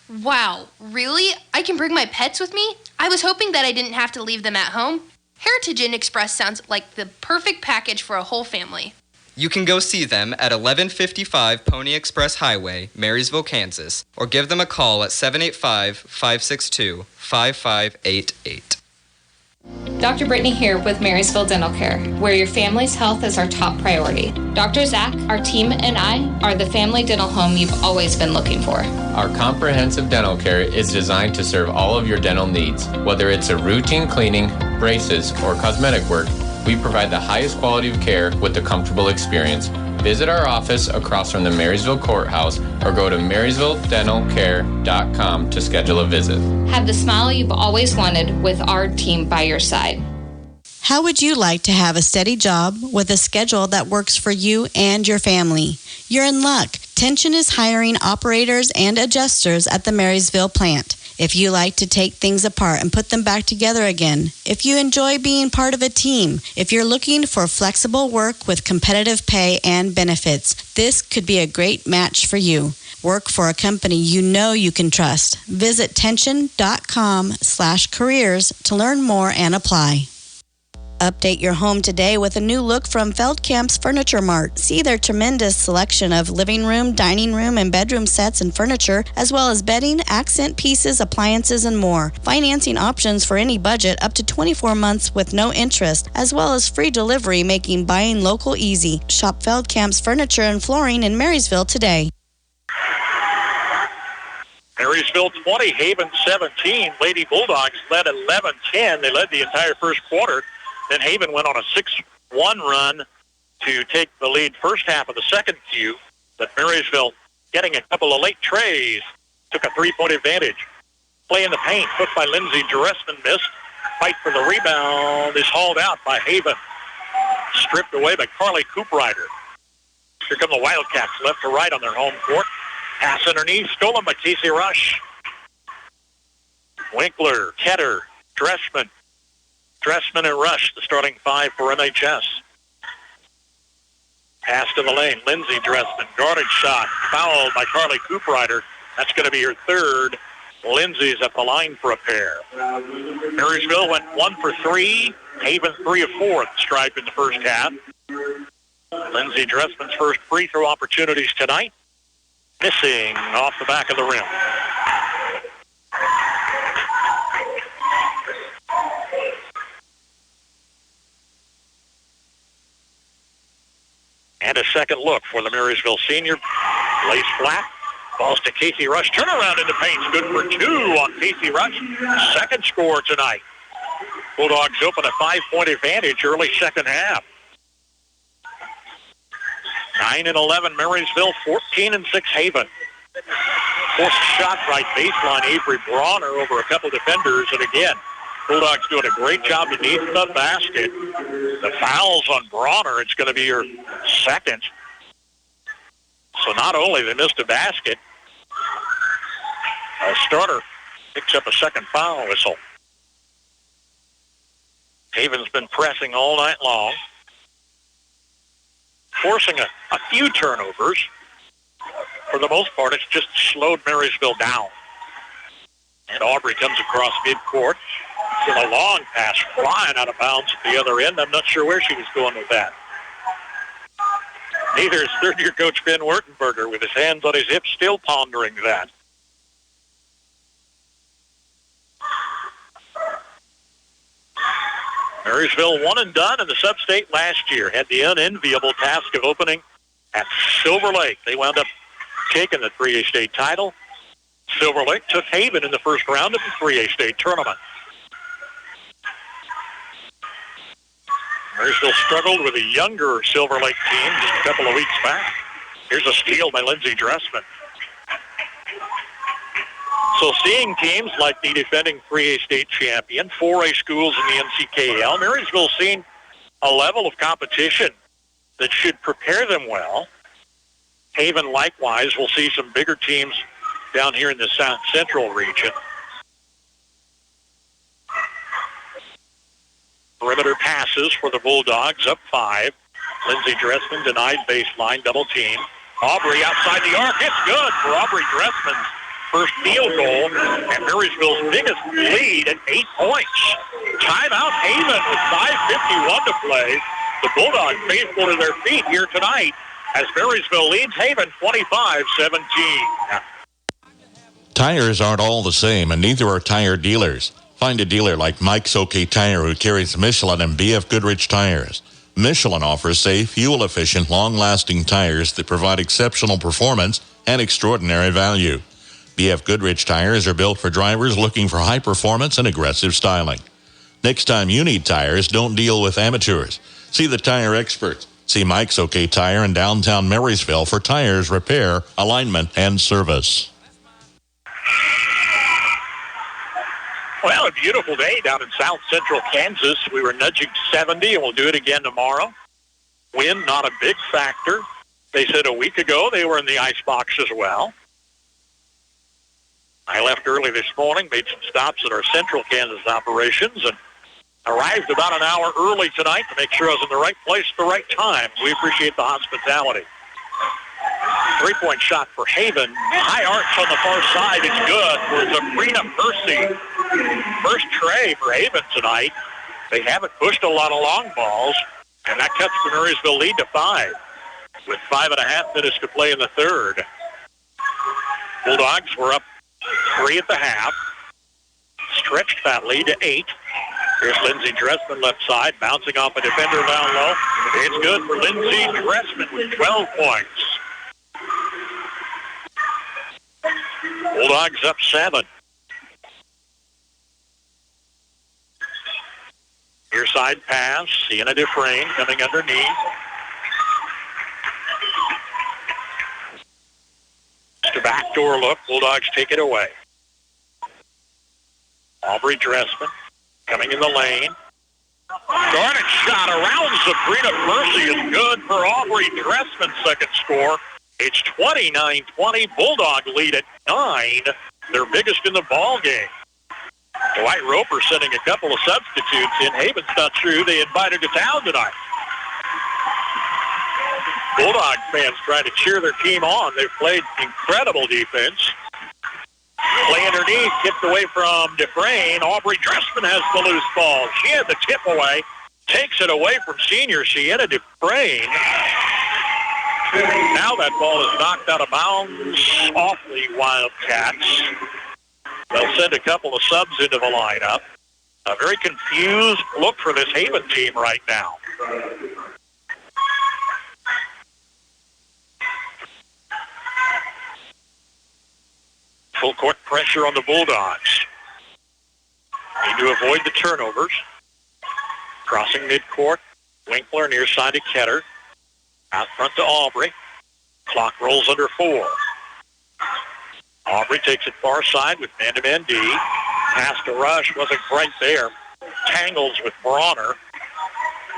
Wow, really? I can bring my pets with me? I was hoping that I didn't have to leave them at home. Heritage Inn Express sounds like the perfect package for a whole family. You can go see them at 1155 Pony Express Highway, Marysville, Kansas, or give them a call at 785-562-5588. Dr. Brittany here with Marysville Dental Care, where your family's health is our top priority. Dr. Zach, our team, and I are the family dental home you've always been looking for. Our comprehensive dental care is designed to serve all of your dental needs. Whether it's a routine cleaning, braces, or cosmetic work, We provide the highest quality of care with a comfortable experience. Visit our office across from the Marysville Courthouse or go to marysvilledentalcare.com to schedule a visit. Have the smile you've always wanted with our team by your side. How would you like to have a steady job with a schedule that works for you and your family? You're in luck. Tension is hiring operators and adjusters at the Marysville plant. If you like to take things apart and put them back together again, if you enjoy being part of a team, if you're looking for flexible work with competitive pay and benefits, this could be a great match for you. Work for a company you know you can trust. Visit tension.com/careers to learn more and apply. Update your home today with a new look from Feldkamp's Furniture Mart. See their tremendous selection of living room, dining room, and bedroom sets and furniture, as well as bedding, accent pieces, appliances, and more. Financing options for any budget up to 24 months with no interest, as well as free delivery, making buying local easy. Shop Feldkamp's Furniture and Flooring in Marysville today. Marysville 20, Haven 17. Lady Bulldogs led 11-10. They led the entire first quarter. Then Haven went on a 6-1 run to take the lead first half of the second Q. But Marysville, getting a couple of late trays, took a three-point advantage. Play in the paint, put by Lindsey Dressman, missed. Fight for the rebound is hauled out by Haven. Stripped away by Carly Cooprider. Here come the Wildcats, left to right on their home court. Pass underneath, stolen by Casey Rush. Winkler, Ketter, Dressman and Rush, the starting five for MHS. Pass to the lane. Lindsey Dressman, guarded shot, fouled by Carly Cooprider. That's going to be her third. Lindsey's at the line for a pair. Marysville went 1 for 3. Haven 3 of 4 at the stripe in the first half. Lindsey Dressman's first free throw opportunities tonight. Missing off the back of the rim. And a second look for the Marysville senior. Lays flat. Balls to Casey Rush. Turnaround in the paint. Good for 2 on Casey Rush. Second score tonight. Bulldogs open a 5-point advantage early second half. 9-11 Marysville, 14-6 Haven. Forced shot right baseline. Avery Bronner over a couple defenders. And again, Bulldogs doing a great job beneath the basket. The fouls on Bronner, it's going to be her second. So not only they missed a basket, a starter picks up a second foul whistle. Haven's been pressing all night long, forcing a few turnovers. For the most part, it's just slowed Marysville down. And Aubrey comes across midcourt with a long pass flying out of bounds at the other end. I'm not sure where she was going with that. Neither is third-year coach Ben Wertenberger with his hands on his hips, still pondering that. Marysville one and done in the sub-state last year. Had the unenviable task of opening at Silver Lake. They wound up taking the 3A state title. Silver Lake took Haven in the first round of the 3A state tournament. Marysville struggled with a younger Silver Lake team just a couple of weeks back. Here's a steal by Lindsey Dressman. So seeing teams like the defending 3A state champion, 4A schools in the NCKL, Marysville seeing a level of competition that should prepare them well. Haven likewise will see some bigger teams down here in the South Central region. Perimeter passes for the Bulldogs, up 5. Lindsey Dressman denied baseline, double team. Aubrey outside the arc. It's good for Aubrey Dressman's first field goal, and Marysville's biggest lead at 8 points. Timeout Haven with 5:51 to play. The Bulldogs faithful to their feet here tonight as Marysville leads Haven 25-17. Tires aren't all the same, and neither are tire dealers. Find a dealer like Mike's OK Tire who carries Michelin and BF Goodrich tires. Michelin offers safe, fuel-efficient, long-lasting tires that provide exceptional performance and extraordinary value. BF Goodrich tires are built for drivers looking for high performance and aggressive styling. Next time you need tires, don't deal with amateurs. See the tire experts. See Mike's OK Tire in downtown Marysville for tires, repair, alignment, and service. Well, a beautiful day down in south central Kansas. We were nudging 70, and we'll do it again tomorrow. Wind, not a big factor. They said a week ago they were in the icebox as well. I left early this morning, made some stops at our central Kansas operations, and arrived about an hour early tonight to make sure I was in the right place at the right time. We appreciate the hospitality. Three-point shot for Haven. High arch on the far side. It's good for Sabrina Percy. First tray for Haven tonight. They haven't pushed a lot of long balls, and that cuts the Marysville lead to 5 with 5.5 minutes to play in the third. Bulldogs were up 3 at the half. Stretched that lead to 8. Here's Lindsey Dressman left side, bouncing off a defender down low. It's good for Lindsey Dressman with 12 points. Bulldogs up 7. Near side pass, Sienna Dufresne coming underneath. Just a backdoor look. Bulldogs take it away. Aubrey Dressman coming in the lane. Garnet shot around Sabrina Percy is good for Aubrey Dressman's second score. It's 29-20. Bulldog lead at 9. Their biggest in the ball game. Dwight Roper sending a couple of substitutes in. Haven's not sure who they invited to town tonight. Bulldog fans trying to cheer their team on. They've played incredible defense. Play underneath, tipped away from Dufresne. Aubrey Dressman has the loose ball. She had the tip away. Takes it away from senior Sienna Dufresne. Now that ball is knocked out of bounds off the Wildcats. They'll send a couple of subs into the lineup. A very confused look for this Haven team right now. Full court pressure on the Bulldogs. Need to avoid the turnovers. Crossing midcourt. Winkler near side to Ketter. Out front to Aubrey. Clock rolls under 4. Aubrey takes it far side with man-to-man D. Pass to Rush wasn't quite there. Tangles with Bronner.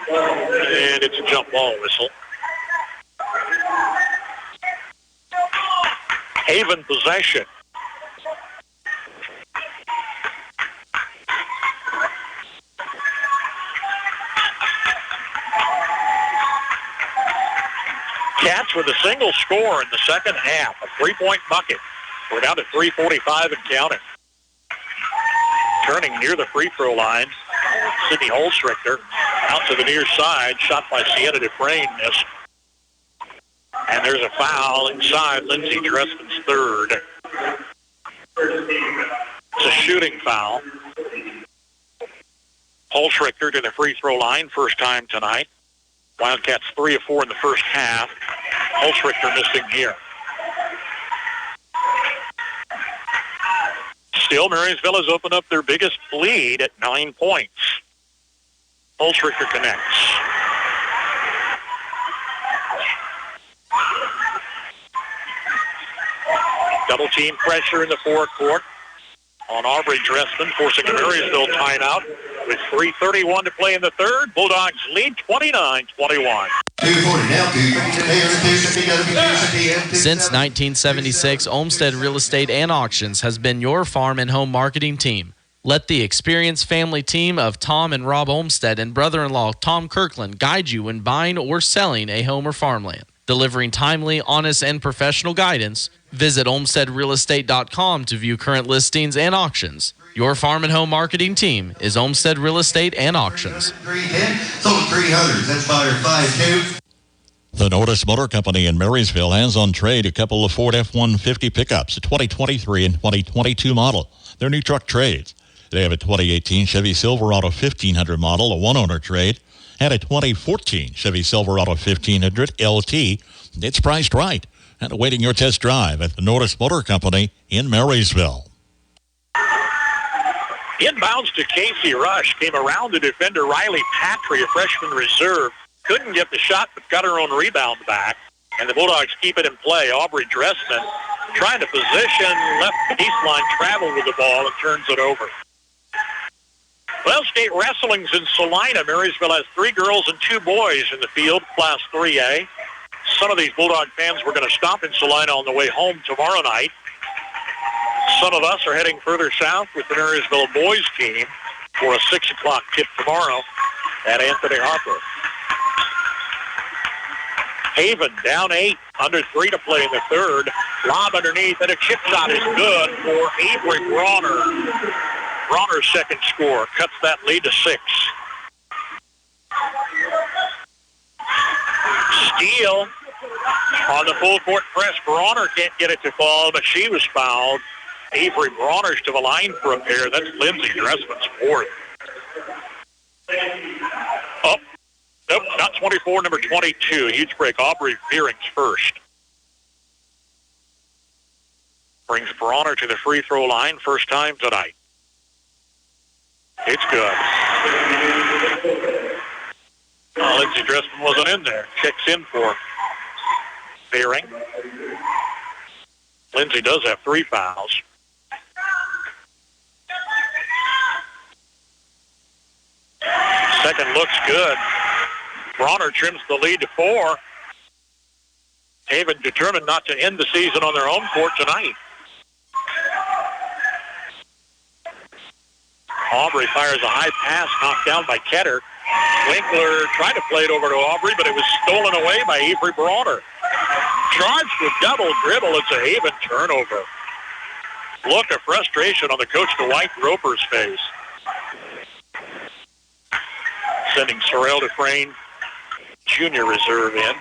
And it's a jump ball whistle. Haven possession. Cats with a single score in the second half, a 3-point bucket. We're down to 3:45 and counting. Turning near the free throw line, Sydney Holstrichter out to the near side, shot by Sienna Dufresne, missed. And there's a foul inside Lindsey Dressman's third. It's a shooting foul. Holstrichter to the free throw line, first time tonight. Wildcats 3 of 4 in the first half. Holstrichter missing here. Still, Marysville has opened up their biggest lead at 9 points. Holstrichter connects. Double team pressure in the forecourt on Aubrey Dressman, forcing a Marysville timeout with 3:31 to play in the third. Bulldogs lead 29-21. Since 1976, Olmsted Real Estate and Auctions has been your farm and home marketing team. Let the experienced family team of Tom and Rob Olmsted and brother-in-law Tom Kirkland guide you when buying or selling a home or farmland. Delivering timely, honest, and professional guidance, visit olmstedrealestate.com to view current listings and auctions. Your farm and home marketing team is Olmsted Real Estate and Auctions. 300, that's buyer 5-2. The Nordis Motor Company in Marysville has on trade a couple of Ford F-150 pickups, a 2023 and 2022 model. They're new truck trades. They have a 2018 Chevy Silverado 1500 model, a one-owner trade, and a 2014 Chevy Silverado 1500 LT. It's priced right and awaiting your test drive at the Nordis Motor Company in Marysville. Inbounds to Casey Rush. Came around the defender, Riley Patry, a freshman reserve. Couldn't get the shot, but got her own rebound back. And the Bulldogs keep it in play. Aubrey Dressman trying to position, left baseline, travel with the ball, and turns it over. Well, state wrestling's in Salina. Marysville has 3 girls and 2 boys in the field, Class 3A. Some of these Bulldog fans were going to stop in Salina on the way home tomorrow night. Some of us are heading further south with the Marysville boys team for a 6 o'clock tip tomorrow at Anthony Harper. Haven down 8, under 3 to play in the third. Lob underneath, and a chip shot is good for Avery Bronner. Bronner's second score cuts that lead to 6. Steele on the full court press. Bronner can't get it to fall, but she was fouled. Avery Bronner's to the line for a pair. That's Lindsay Dressman's fourth. Oh, nope, not 24, number 22. Huge break. Aubrey Fearing's first. Brings Bronner to the free throw line. First time tonight. It's good. Oh, Lindsay Dressman wasn't in there. Checks in for Fearing. Lindsay does have 3 fouls. Second looks good. Bronner trims the lead to 4. Haven determined not to end the season on their home court tonight. Aubrey fires a high pass, knocked down by Ketter. Winkler tried to play it over to Aubrey, but it was stolen away by Avery Bronner. Charged with double dribble. It's a Haven turnover. Look of frustration on the coach Dwight Roper's face. Sending Sorrell Dufresne, junior reserve in.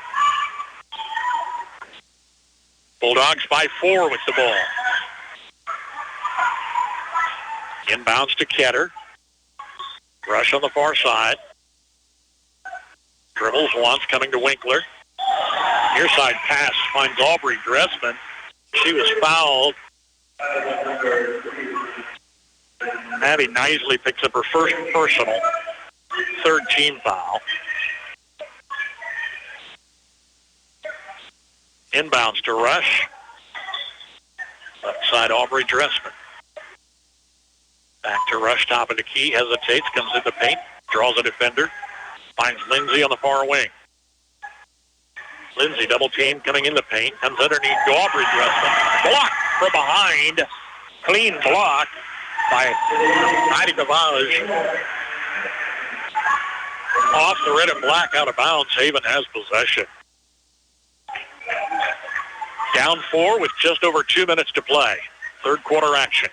Bulldogs by 4 with the ball. Inbounds to Ketter. Rush on the far side. Dribbles once, coming to Winkler. Near side pass finds Aubrey Dressman. She was fouled. Abby Knisley picks up her first personal. Third team foul. Inbounds to Rush. Left side Aubrey Dressman. Back to Rush, top of the key, hesitates, comes in the paint, draws a defender, finds Lindsay on the far wing. Lindsay double team coming in the paint, comes underneath to Aubrey Dressman. Blocked from behind. Clean block by Heidi Gavage. Off the red and black, out of bounds. Haven has possession. Down 4 with just over 2 minutes to play. Third quarter action.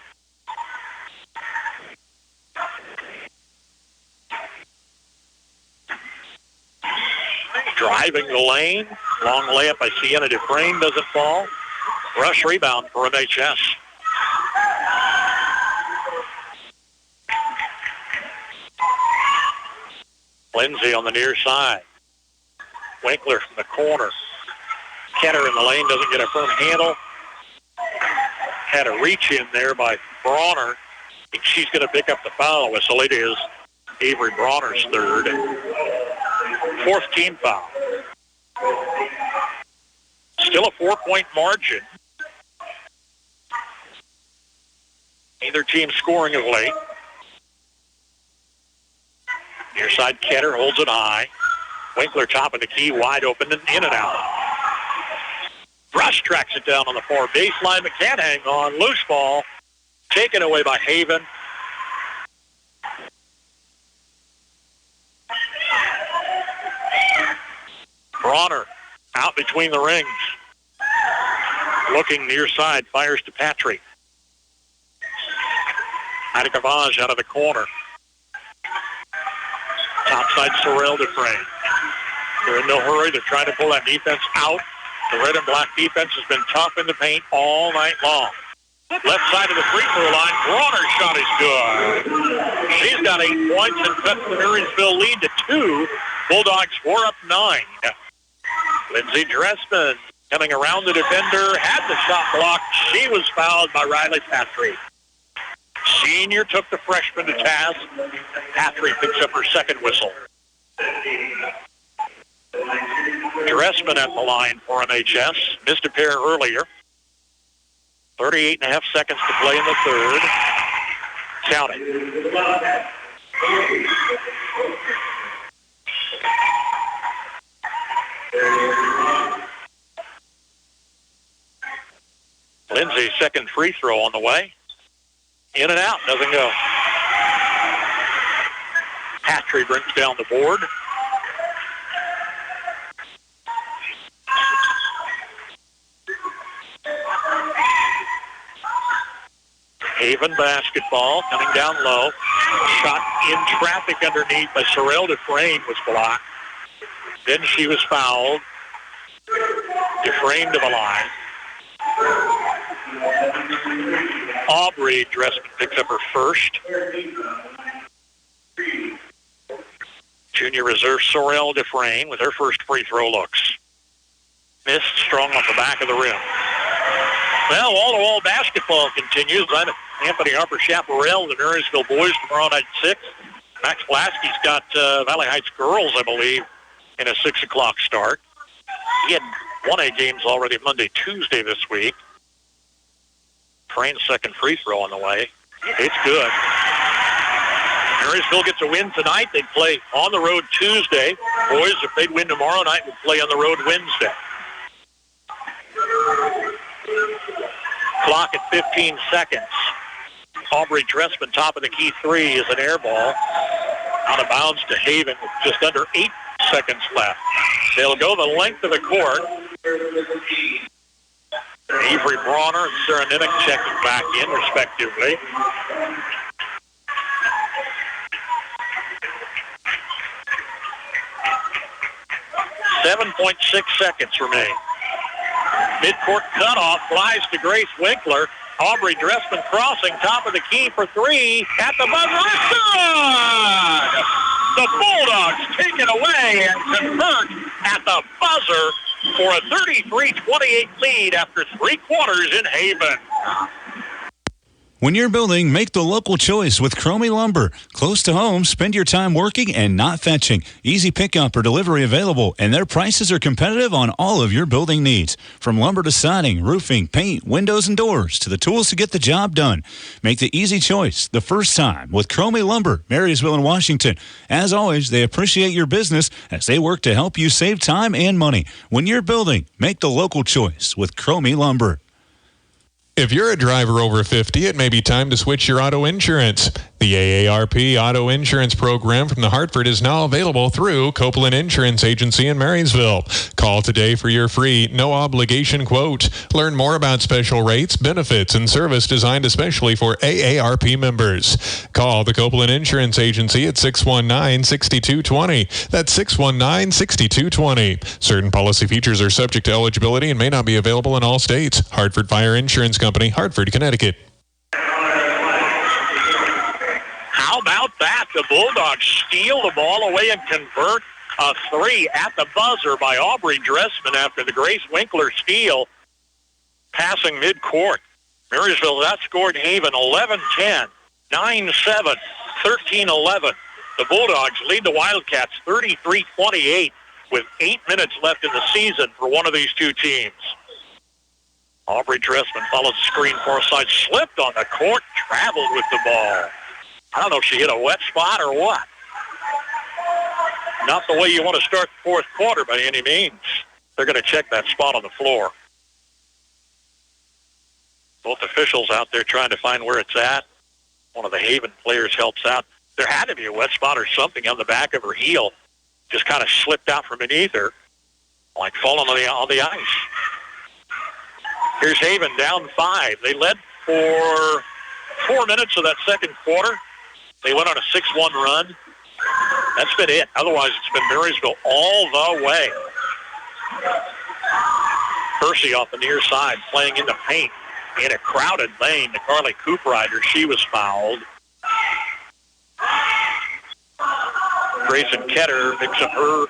Driving the lane. Long layup by Sienna Dufresne doesn't fall. Rush rebound for MHS. Lindsay on the near side. Winkler from the corner. Ketter in the lane, doesn't get a firm handle. Had a reach in there by Bronner. I think she's going to pick up the foul whistle. It is Avery Bronner's third. Fourth team foul. Still a 4-point margin. Neither team scoring of late. Near side Ketter holds it high. Winkler top of the key, wide open and in and out. Rush tracks it down on the far baseline, but can't hang on. Loose ball taken away by Haven. Bronner out between the rings. Looking near side, fires to Patry. Adikavage out of the corner. Topside Sorrell Dufresne. They're in no hurry. They're trying to pull that defense out. The red and black defense has been tough in the paint all night long. Left side of the free throw line. Bronner's shot is good. She's got 8 points and cuts the Marysville lead to 2. Bulldogs 4 up 9. Lindsay Dressman coming around the defender. Had the shot blocked. She was fouled by Riley Patry. Senior took the freshman to task. Patry picks up her second whistle. Dressman at the line for MHS. Missed a pair earlier. 38.5 seconds to play in the third. Counting. Lindsay's second free throw on the way. In and out, doesn't go. Patry brings down the board. Haven basketball coming down low. Shot in traffic underneath by Sorrell Dufresne was blocked. Then she was fouled. Dufresne to the line. Aubrey Dressman picks up her first. Junior reserve Sorrell Dufresne with her first free throw looks. Missed strong off the back of the rim. Well, wall-to-wall basketball continues. I'm Anthony Harper Chaparral, the Marysville boys tomorrow night at 6. Max Lasky's got Valley Heights girls, I believe, in a 6 o'clock start. He had 1A games already Monday, Tuesday this week. Train's second free throw on the way. It's good. Marysville gets a win tonight. They play on the road Tuesday. Boys, if they'd win tomorrow night, would play on the road Wednesday. Clock at 15 seconds. Aubrey Dressman, top of the key three, is an air ball. Out of bounds to Haven with just under 8 seconds left. They'll go the length of the court. Avery Bronner and Sarah Nimick checking back in, respectively. .6 seconds remain. Midcourt cutoff, flies to Grace Winkler. Aubrey Dressman crossing, top of the key for three. At the buzzer, it's good! The Bulldogs take it away and convert at the buzzer for a 33-28 lead after 3 quarters in Haven. When you're building, make the local choice with Cromie Lumber. Close to home, spend your time working and not fetching. Easy pickup or delivery available, and their prices are competitive on all of your building needs. From lumber to siding, roofing, paint, windows, and doors, to the tools to get the job done. Make the easy choice the first time with Cromie Lumber, Marysville and Washington. As always, they appreciate your business as they work to help you save time and money. When you're building, make the local choice with Cromie Lumber. If you're a driver over 50, it may be time to switch your auto insurance. The AARP Auto Insurance Program from the Hartford is now available through Copeland Insurance Agency in Marysville. Call today for your free, no-obligation quote. Learn more about special rates, benefits, and service designed especially for AARP members. Call the Copeland Insurance Agency at 619-6220. That's 619-6220. Certain policy features are subject to eligibility and may not be available in all states. Hartford Fire Insurance Company, Hartford, Connecticut. How about that? The Bulldogs steal the ball away and convert a three at the buzzer by Aubrey Dressman after the Grace Winkler steal, passing midcourt. Marysville outscored Haven 11-10, 9-7, 13-11. The Bulldogs lead the Wildcats 33-28 with 8 minutes left in the season for one of these two teams. Aubrey Dressman follows the screen far side, slipped on the court, traveled with the ball. I don't know if she hit a wet spot or what. Not the way you want to start the fourth quarter by any means. They're going to check that spot on the floor. Both officials out there trying to find where it's at. One of the Haven players helps out. There had to be a wet spot or something on the back of her heel. Just kind of slipped out from beneath her, like falling on the ice. Here's Haven down 5. They led for 4 minutes of that second quarter. They went on a 6-1 run. That's been it. Otherwise, it's been Marysville all the way. Percy off the near side, playing in the paint in a crowded lane to Carly Cooprider. She was fouled. Grayson Ketter picks up her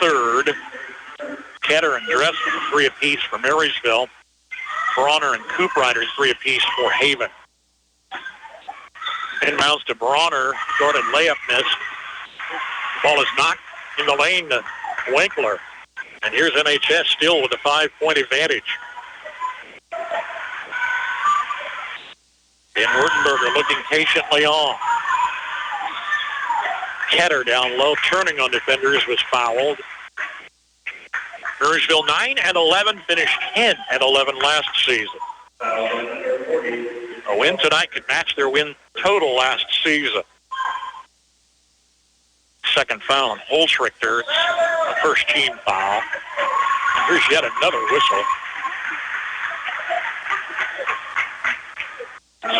third. Ketter and Dressman 3 apiece for Marysville. Bronner and Cooprider 3 apiece for Haven. Inbounds to Bronner. Shorted layup missed. Ball is knocked in the lane to Winkler. And here's MHS still with a 5-point advantage. Ben Wurtenberger looking patiently on. Ketter down low, turning on defenders, was fouled. Marysville 9-11, finished 10-11 last season. A win tonight could match their win total last season. Second foul on Holzrichter, a first team foul. Here's yet another whistle.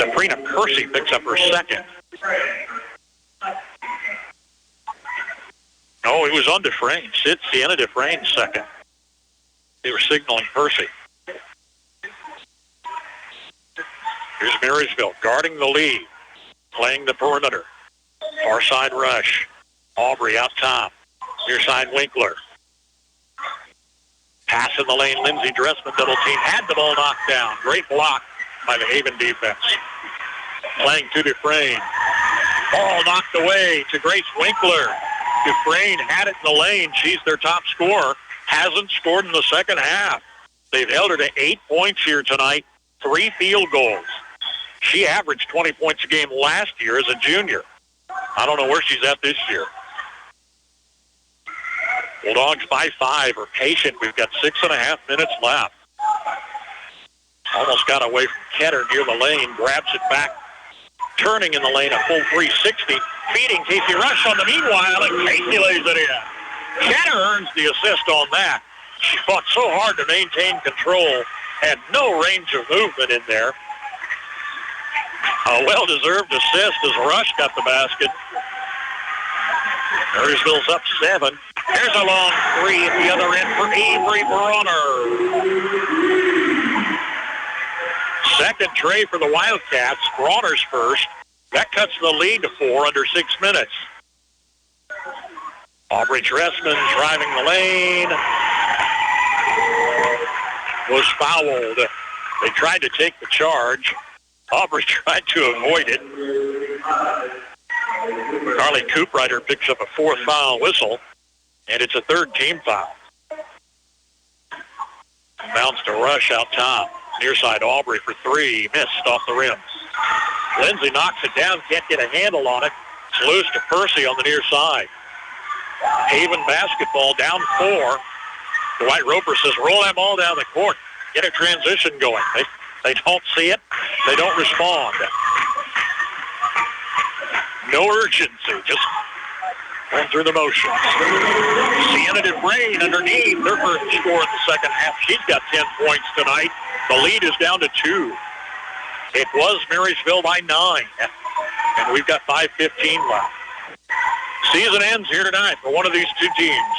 Sabrina Percy picks up her second. No, he was on Dufresne. Sienna Dufresne's second. They were signaling Percy. Here's Marysville guarding the lead, playing the perimeter. Far side rush. Aubrey out top. Near side Winkler. Pass in the lane. Lindsey Dressman double team. Had the ball knocked down. Great block by the Haven defense. Playing to Dufresne. Ball knocked away to Grace Winkler. Dufresne had it in the lane. She's their top scorer. Hasn't scored in the second half. They've held her to 8 points here tonight. 3 field goals. She averaged 20 points a game last year as a junior. I don't know where she's at this year. Bulldogs by 5 are patient. We've got 6.5 minutes left. Almost got away from Ketter near the lane. Grabs it back. Turning in the lane, a full 360. Feeding Casey Rush on the meanwhile, and Casey lays it in. Ketter earns the assist on that. She fought so hard to maintain control. Had no range of movement in there. A well-deserved assist as Rush got the basket. Marysville's up 7. There's a long 3 at the other end for Avery Bronner. Second tray for the Wildcats. Bronner's first. That cuts the lead to 4 under 6 minutes. Aubrey Dressman driving the lane. Was fouled. They tried to take the charge. Aubrey tried to avoid it. Carly Cooprider picks up a 4th foul whistle, and it's a 3rd team foul. Bounce to Rush out top. Near side Aubrey for 3. Missed off the rim. Lindsay knocks it down. Can't get a handle on it. It's loose to Percy on the near side. Haven basketball down 4. Dwight Roper says, roll that ball down the court. Get a transition going. They don't see it. They don't respond. No urgency. Just going through the motions. Sienna Dufresne underneath. Their first score in the second half. She's got 10 points tonight. The lead is down to 2. It was Marysville by 9. And we've got 5:15 left. Season ends here tonight for one of these two teams.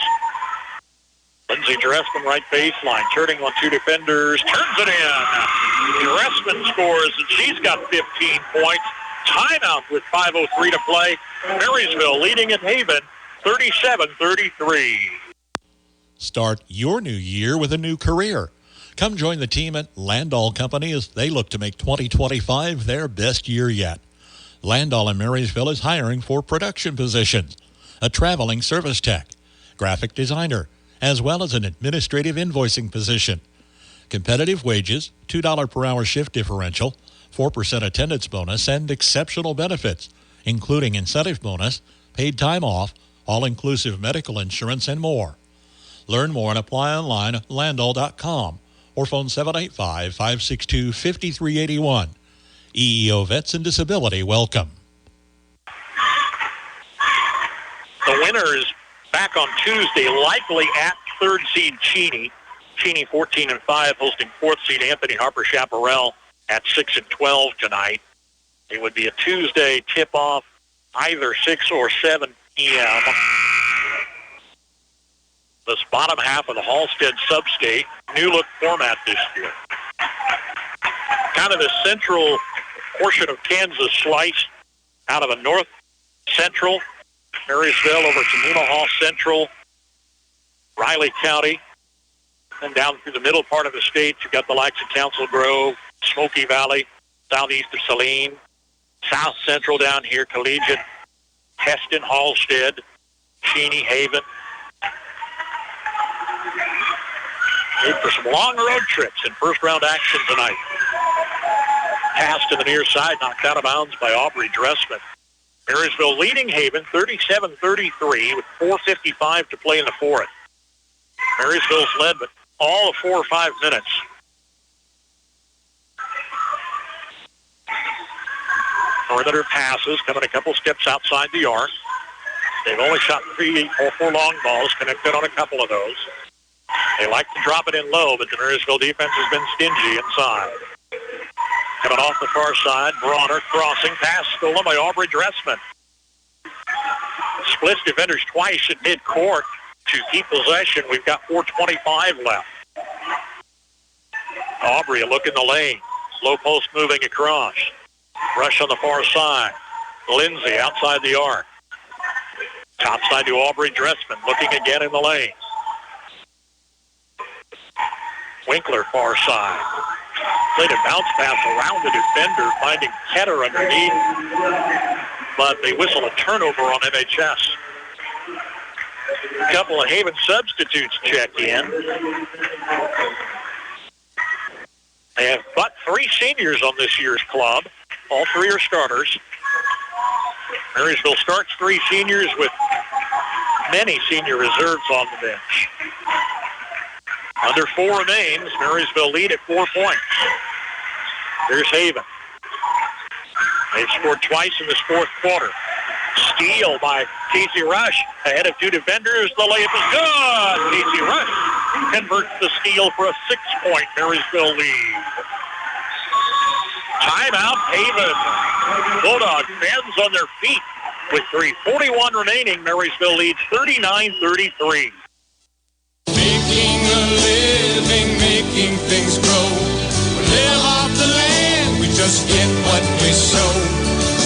Lindsey Dressman right baseline, turning on 2 defenders, turns it in. Dressman scores, and she's got 15 points. Timeout with 5:03 to play. Marysville leading at Haven, 37-33. Start your new year with a new career. Come join the team at Landall Company as they look to make 2025 their best year yet. Landall in Marysville is hiring for production positions, a traveling service tech, graphic designer, as well as an administrative invoicing position. Competitive wages, $2 per hour shift differential, 4% attendance bonus, and exceptional benefits, including incentive bonus, paid time off, all-inclusive medical insurance, and more. Learn more and apply online at landall.com or phone 785-562-5381. EEO Vets and Disability welcome. The winner is back on Tuesday, likely at 3rd seed Cheney. Cheney 14-5, hosting 4th seed Anthony Harper Chaparral at 6-12 tonight. It would be a Tuesday tip-off, either 6 or 7 p.m. This bottom half of the Halstead Substate, new look format this year. Kind of the central portion of Kansas slice out of a north central, Marysville over to Nemaha Central, Riley County, and down through the middle part of the state, you've got the likes of Council Grove, Smoky Valley, southeast of Saline, South Central down here, Collegiate, Heston, Halstead, Cheney, Haven. Need for some long road trips in first-round action tonight. Pass to the near side, knocked out of bounds by Aubrey Dressman. Marysville leading Haven 37-33 with 4:55 to play in the fourth. Marysville's led, but all of 4 or 5 minutes. Perimeter passes coming a couple steps outside the arc. They've only shot 3 or 4 long balls, connected on a couple of those. They like to drop it in low, but the Marysville defense has been stingy inside. Coming off the far side, Bronner crossing, pass stolen by Aubrey Dressman. Splits defenders twice at midcourt to keep possession. We've got 4:25 left. Aubrey, a look in the lane. Low post moving across. Rush on the far side. Lindsay outside the arc. Top side to Aubrey Dressman, looking again in the lane. Winkler far side. Played a bounce pass around the defender, finding Ketter underneath. But they whistle a turnover on MHS. A couple of Haven substitutes check in. They have but 3 seniors on this year's club. All 3 are starters. Marysville starts 3 seniors with many senior reserves on the bench. Under 4 remains. Marysville lead at 4 points. Here's Haven. They've scored twice in this fourth quarter. Steal by Casey Rush ahead of 2 defenders. The layup is good. Casey Rush converts the steal for a 6-point Marysville lead. Timeout, Haven. Bulldogs fans on their feet with 3:41 remaining. Marysville leads 39-33. Making a living, making things grow. We live off the land, we just get what we sow.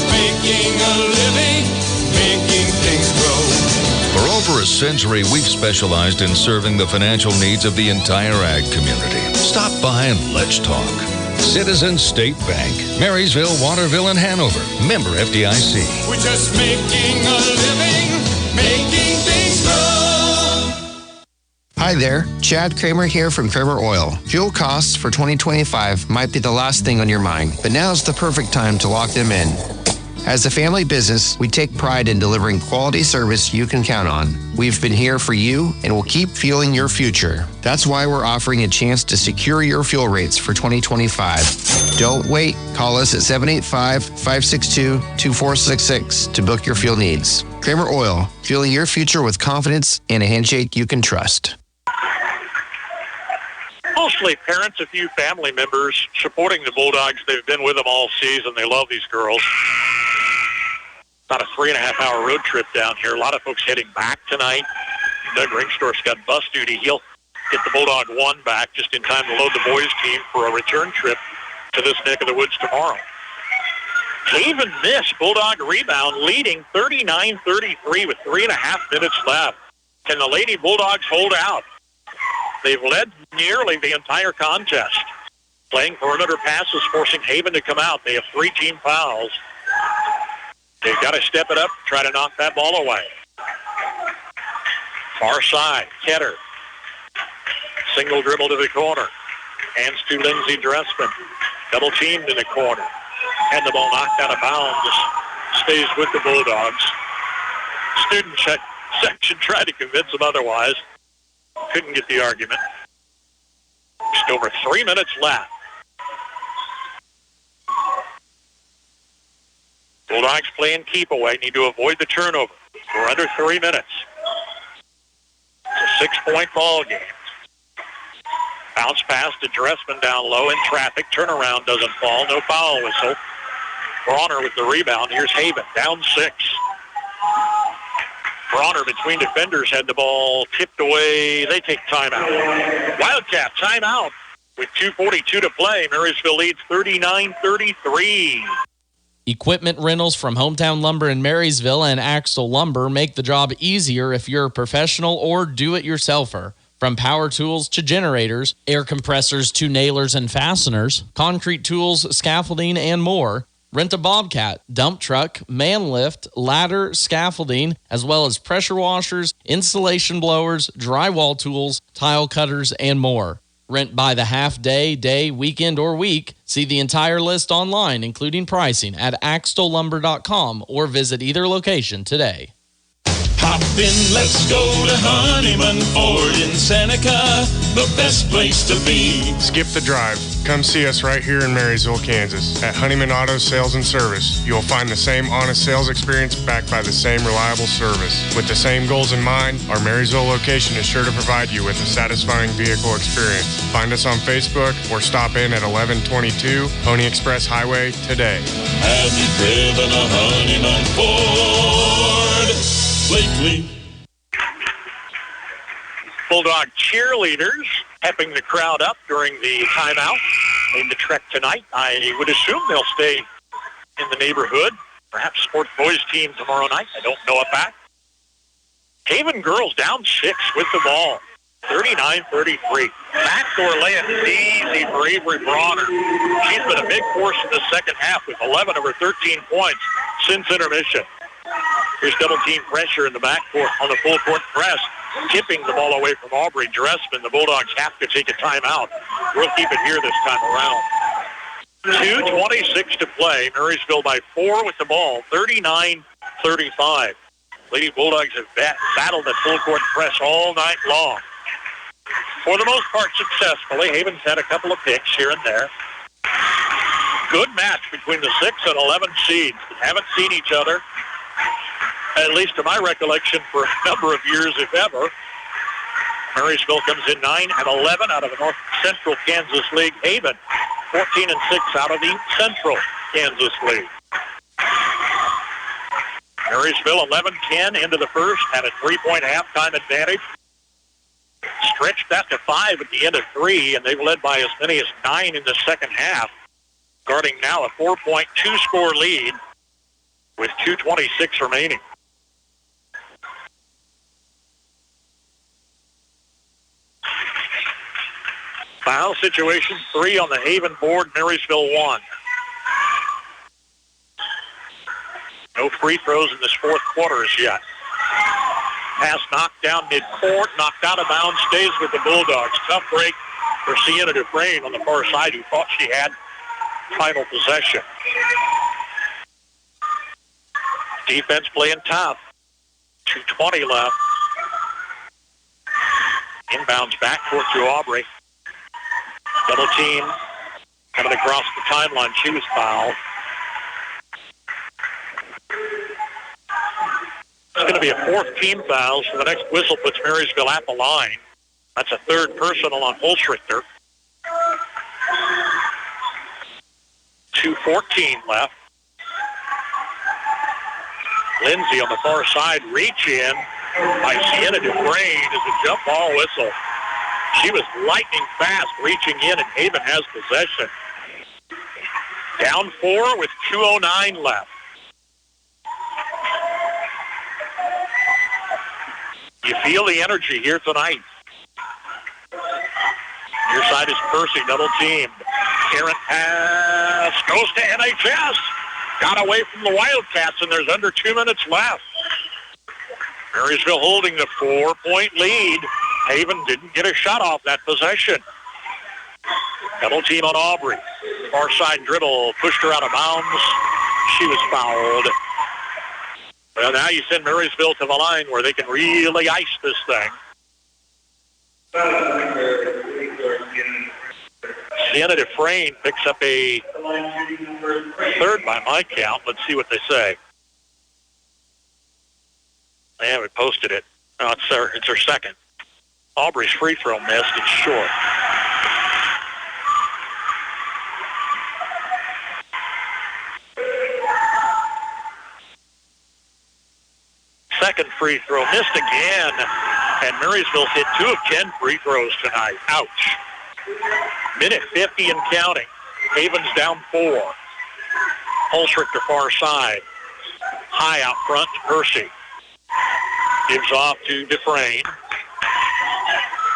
Making a living, making things grow. For over a century, we've specialized in serving the financial needs of the entire ag community. Stop by and let's talk. Citizens State Bank, Marysville, Waterville, and Hanover. Member FDIC. We're just making a living, making things grow. Hi there, Chad Kramer here from Kramer Oil. Fuel costs for 2025 might be the last thing on your mind, but now's the perfect time to lock them in. As a family business, we take pride in delivering quality service you can count on. We've been here for you and will keep fueling your future. That's why we're offering a chance to secure your fuel rates for 2025. Don't wait. Call us at 785-562-2466 to book your fuel needs. Kramer Oil, fueling your future with confidence and a handshake you can trust. Mostly parents, a few family members supporting the Bulldogs. They've been with them all season. They love these girls. About a 3.5-hour road trip down here. A lot of folks heading back tonight. Doug Ringstorff's got bus duty. He'll get the Bulldog 1 back just in time to load the boys team for a return trip to this neck of the woods tomorrow. Haven missed. Bulldog rebound leading 39-33 with 3.5 minutes left. Can the Lady Bulldogs hold out? They've led nearly the entire contest. Playing perimeter passes, forcing Haven to come out. They have 3 team fouls. They've got to step it up, try to knock that ball away. Far side, Ketter. Single dribble to the corner. Hands to Lindsay Dressman. Double teamed in the corner. Had the ball knocked out of bounds. Stays with the Bulldogs. Student section tried to convince them otherwise. Couldn't get the argument. Just over 3 minutes left. Bulldogs playing keep away. Need to avoid the turnover. We're under 3 minutes. It's a 6-point ball game. Bounce pass to Dressman down low in traffic. Turnaround doesn't fall. No foul whistle. Bronner with the rebound. Here's Haven down 6. Bronner between defenders had the ball tipped away. They take timeout. Wildcat timeout with 2:42 to play. Marysville leads 39-33. Equipment rentals from Hometown Lumber in Marysville and Axtell Lumber make the job easier if you're a professional or do-it-yourselfer. From power tools to generators, air compressors to nailers and fasteners, concrete tools, scaffolding, and more, Rent a Bobcat, dump truck, man lift, ladder, scaffolding, as well as pressure washers, insulation blowers, drywall tools, tile cutters, and more. Rent by the half day, weekend, or week. See the entire list online, including pricing, at axtellumber.com or visit either location today. Hop in, let's go to Honeyman Ford in Seneca, the best place to be. Skip the drive. Come see us right here in Marysville, Kansas. At Honeyman Auto Sales and Service, you'll find the same honest sales experience backed by the same reliable service. With the same goals in mind, our Marysville location is sure to provide you with a satisfying vehicle experience. Find us on Facebook or stop in at 1122 Pony Express Highway today. Have you driven a Honeyman Ford lately? Bulldog cheerleaders pepping the crowd up during the timeout. Made the trek tonight. I would assume they'll stay in the neighborhood. Perhaps sports boys team tomorrow night. I don't know about that. Haven girls down 6 with the ball. 39-33. Backdoor layup is easy for Avery Bronner. She's been a big force in the second half with 11 of her 13 points since intermission. Here's double-team pressure in the backcourt on the full-court press. Tipping the ball away from Aubrey Dressman. The Bulldogs have to take a timeout. We'll keep it here this time around. 2:26 to play. Marysville by 4 with the ball. 39-35. Lady Bulldogs have battled the full-court press all night long. For the most part, successfully. Haven's had a couple of picks here and there. Good match between the 6 and 11 seeds that haven't seen each other, at least to my recollection, for a number of years, if ever. Marysville comes in 9-11 out of the North Central Kansas League. Haven 14-6 out of the Central Kansas League. Marysville 11-10 into the first, had a 3-point halftime advantage. Stretched that to 5 at the end of 3, and they've led by as many as 9 in the second half, guarding now a 4.2 score lead with 2:26 remaining. Foul situation, 3 on the Haven board, Marysville 1. No free throws in this fourth quarter as yet. Pass knocked down midcourt, knocked out of bounds, stays with the Bulldogs. Tough break for Sienna Dufresne on the far side, who thought she had final possession. Defense playing tough. 2:20 left. Inbounds backcourt to Aubrey. Double team coming across the timeline. She was fouled. It's going to be a 4th team foul, so the next whistle puts Marysville at the line. That's a 3rd personal on Holschrichter. 2:14 left. Lindsay on the far side, reach in by Sienna Dufresne is a jump ball whistle. She was lightning fast reaching in, and Haven has possession. Down 4 with 2:09 left. You feel the energy here tonight. Your side is Percy, double teamed. Errant pass goes to NHS. Got away from the Wildcats, and there's under 2 minutes left. Marysville holding the 4-point lead. Haven didn't get a shot off that possession. Double team on Aubrey. Far side dribble, pushed her out of bounds. She was fouled. Well, now you send Marysville to the line where they can really ice this thing. Sienna Dufresne picks up a 3rd by my count. Let's see what they say. Yeah, we posted it. No, it's her 2nd. Aubrey's free throw missed. It's short. Second free throw missed again, and Marysville's hit 2 of 10 free throws tonight. Ouch. Minute 50 and counting. Haven's down 4. Holschrichter far side. High out front to Percy. Gives off to Dufresne.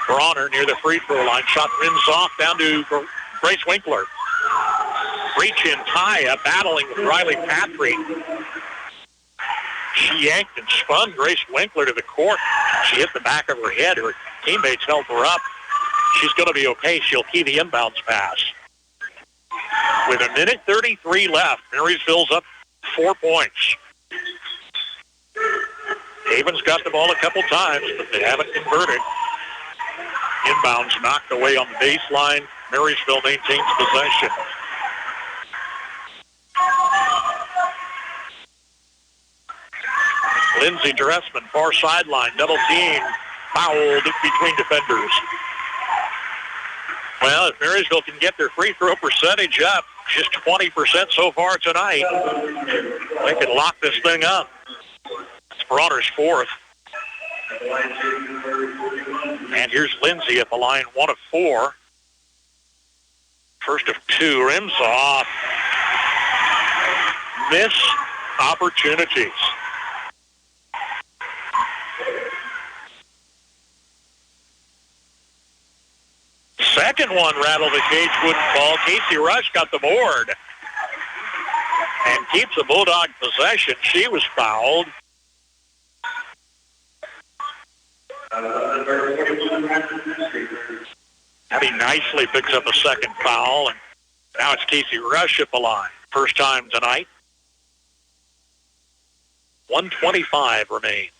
Bronner near the free throw line. Shot rims off down to Grace Winkler. Reach in Taya, battling with Riley Patrick. She yanked and spun Grace Winkler to the court. She hit the back of her head. Her teammates held her up. She's going to be okay. She'll key the inbounds pass. With 1:33 left, Marysville's up 4 points. Haven's got the ball a couple times, but they haven't converted. Inbounds knocked away on the baseline. Marysville maintains possession. Lindsey Dressman, far sideline, double team, fouled between defenders. Well, if Marysville can get their free throw percentage up, just 20% so far tonight, they can lock this thing up. It's Bronner's fourth. And here's Lindsey at the line, 1 of 4. First of 2, rims off. Miss opportunities. Second one rattled the cage, wouldn't fall. Casey Rush got the board and keeps the Bulldog possession. She was fouled. Abby nicely picks up a second foul, and now it's Casey Rush at the line. First time tonight. 1:25 remains.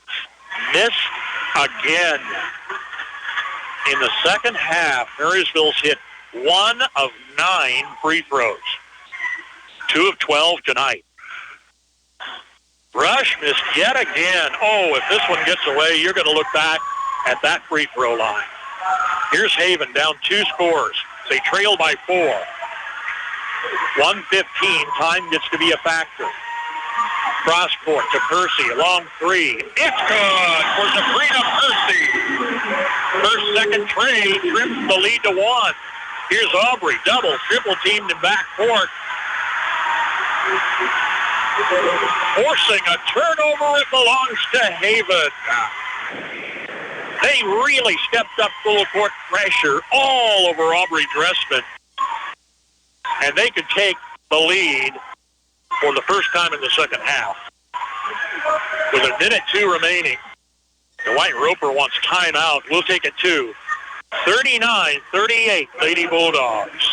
Missed again. In the second half, Marysville's hit 1 of 9 free throws. 2 of 12 tonight. Rush missed yet again. Oh, if this one gets away, you're going to look back at that free throw line. Here's Haven down 2 scores. They trail by 4. 1:15. Time gets to be a factor. Cross court to Percy. Long 3. It's good for Sabrina Percy. First second trade trims the lead to 1. Here's Aubrey. Double, triple teamed in backcourt. Forcing a turnover. It belongs to Haven. They really stepped up full court pressure all over Aubrey Dressman. And they could take the lead for the first time in the second half. With 1:02 remaining, Dwight Roper wants timeout. We'll take it to 39-38, Lady Bulldogs.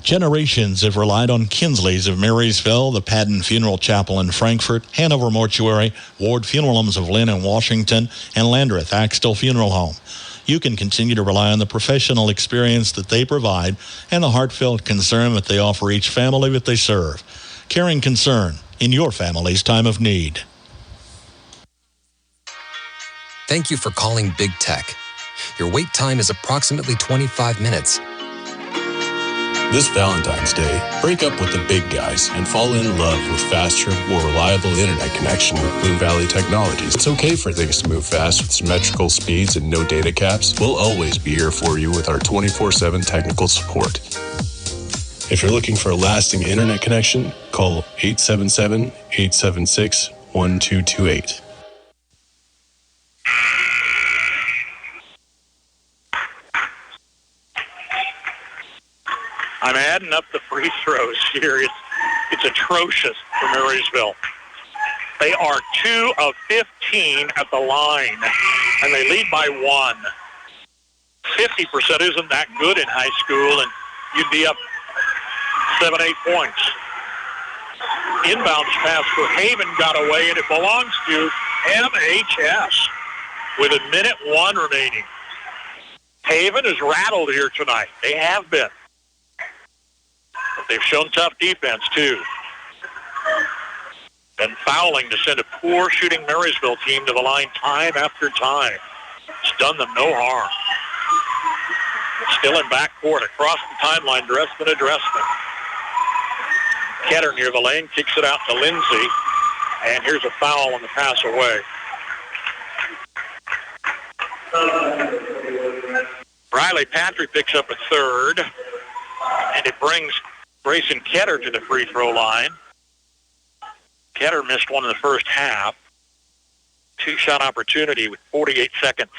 Generations have relied on Kinsley's of Marysville, the Padden Funeral Chapel in Frankfort, Hanover Mortuary, Ward Funeral Homes of Lynn and Washington, and Landreth Axtell Funeral Home. You can continue to rely on the professional experience that they provide and the heartfelt concern that they offer each family that they serve. Caring concern in your family's time of need. Thank you for calling Big Tech. Your wait time is approximately 25 minutes. This Valentine's Day, break up with the big guys and fall in love with faster, more reliable internet connection with Bloom Valley Technologies. It's okay for things to move fast with symmetrical speeds and no data caps. We'll always be here for you with our 24/7 technical support. If you're looking for a lasting internet connection, call 877-876-1228. I'm adding up the free throws here. It's atrocious for Marysville. They are 2 of 15 at the line, and they lead by 1. 50% isn't that good in high school, and you'd be up 7-8 points. Inbounds pass for Haven got away, and it belongs to MHS with 1:01 remaining. Haven is rattled here tonight. They have been. But they've shown tough defense, too. And fouling to send a poor shooting Marysville team to the line time after time. It's done them no harm. Still in backcourt across the timeline, Dressman to Dressman. Ketter near the lane, kicks it out to Lindsay. And here's a foul on the pass away. Riley Patrick picks up a third. And it brings Grayson Ketter to the free throw line. Ketter missed one in the first half. 2-shot opportunity with 48 seconds.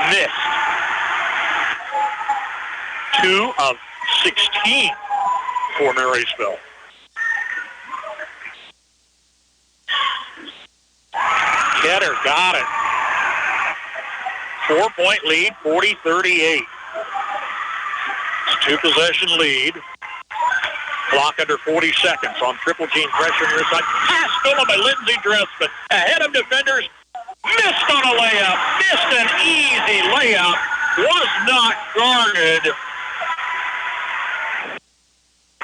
Missed. 2 of 16 for Marysville. Ketter got it. 4-point lead, 40-38. It's 2-possession lead. Clock under 40 seconds on triple team pressure near side. Pass stolen by Lindsey Dressman. Ahead of defenders. Missed on a layup. Missed an easy layup. Was not guarded.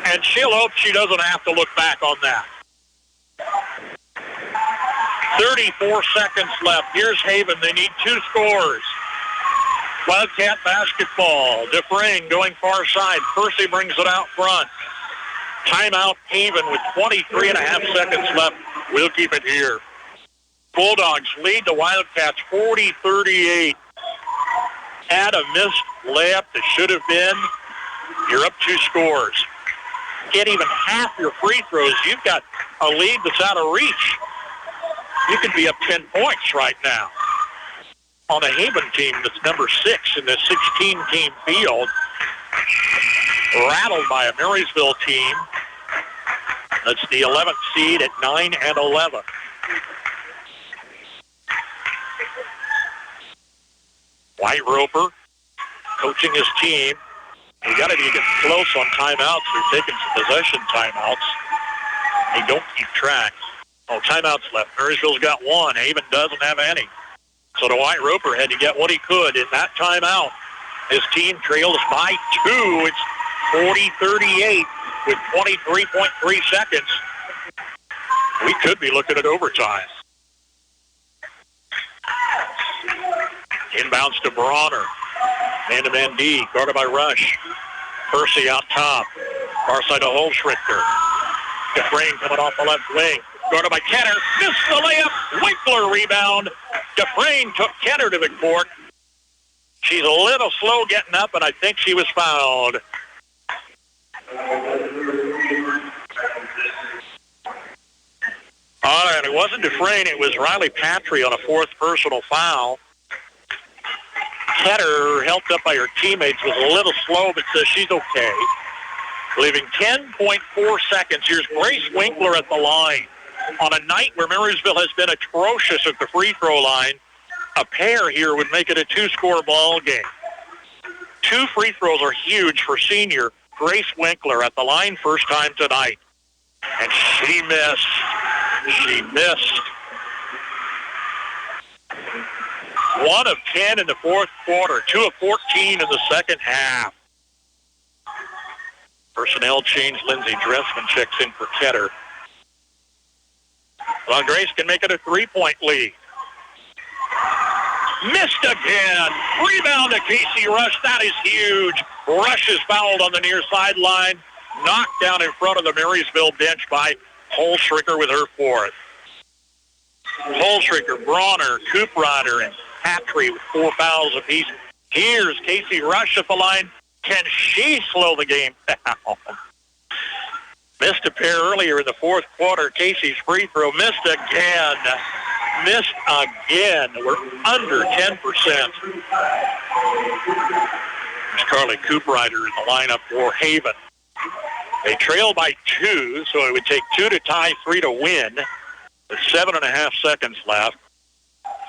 And she'll hope she doesn't have to look back on that. 34 seconds left. Here's Haven. They need 2 scores. Wildcat basketball. Dufresne going far side. Percy brings it out front. Timeout Haven with 23 and a half seconds left. We'll keep it here. Bulldogs lead the Wildcats 40-38. Had a missed layup that should have been. You're up 2 scores. Get even half your free throws. You've got a lead that's out of reach. You could be up 10 points right now. On a Haven team that's number 6 in the 16-team field. Rattled by a Marysville team. That's the 11th seed at 9-11. White Roper coaching his team. You got to be getting close on timeouts. They're taking some possession timeouts. They don't keep track. Oh, timeouts left. Marysville's got 1. Haven doesn't have any. So the White Roper had to get what he could in that timeout. His team trails by 2. It's 40-38 with 23.3 seconds. We could be looking at overtime. Inbounds to Bronner. Man-to-man D, guarded by Rush. Percy out top. Far side to Holschrichter. Dufresne coming off the left wing. Guarded by Ketter. Missed the layup. Winkler rebound. Dufresne took Ketter to the court. She's a little slow getting up, and I think she was fouled. All right, it wasn't Dufresne. It was Riley Patry on a 4th personal foul. Ketter, helped up by her teammates, was a little slow, but says she's okay. Leaving 10.4 seconds. Here's Grace Winkler at the line. On a night where Marysville has been atrocious at the free throw line, a pair here would make it a 2-score ball game. 2 free throws are huge for senior Grace Winkler at the line first time tonight. And she missed. She missed. 1 of 10 in the 4th quarter. 2 of 14 in the second half. Personnel change. Lindsey Dressman checks in for Ketter. Well, Grace can make it a 3-point lead. Missed again. Rebound to Casey Rush. That is huge. Rush is fouled on the near sideline. Knocked down in front of the Marysville bench by Holschrichter with her 4th. Holschrichter, Bronner, Cooprider, and Patry with 4 fouls apiece. Here's Casey Rush at the line. Can she slow the game down? Missed a pair earlier in the 4th quarter. Casey's free throw missed again. Missed again. We're under 10%. There's Carly Cooprider in the lineup for Haven. They trail by 2, so it would take 2 to tie, 3 to win. There's 7.5 seconds left.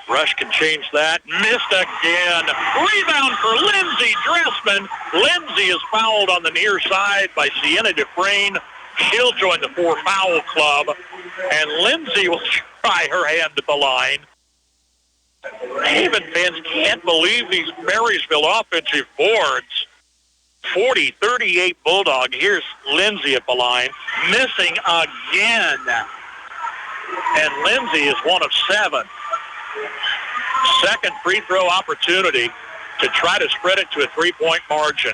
Rush can change that. Missed again. Rebound for Lindsey Dressman. Lindsey is fouled on the near side by Sienna Dufresne. She'll join the 4-foul club. And Lindsey will try her hand at the line. Haven fans can't believe these Marysville offensive boards. 40-38 Bulldog. Here's Lindsey at the line. Missing again. And Lindsey is 1 of 7. Second free throw opportunity to try to spread it to a 3-point margin.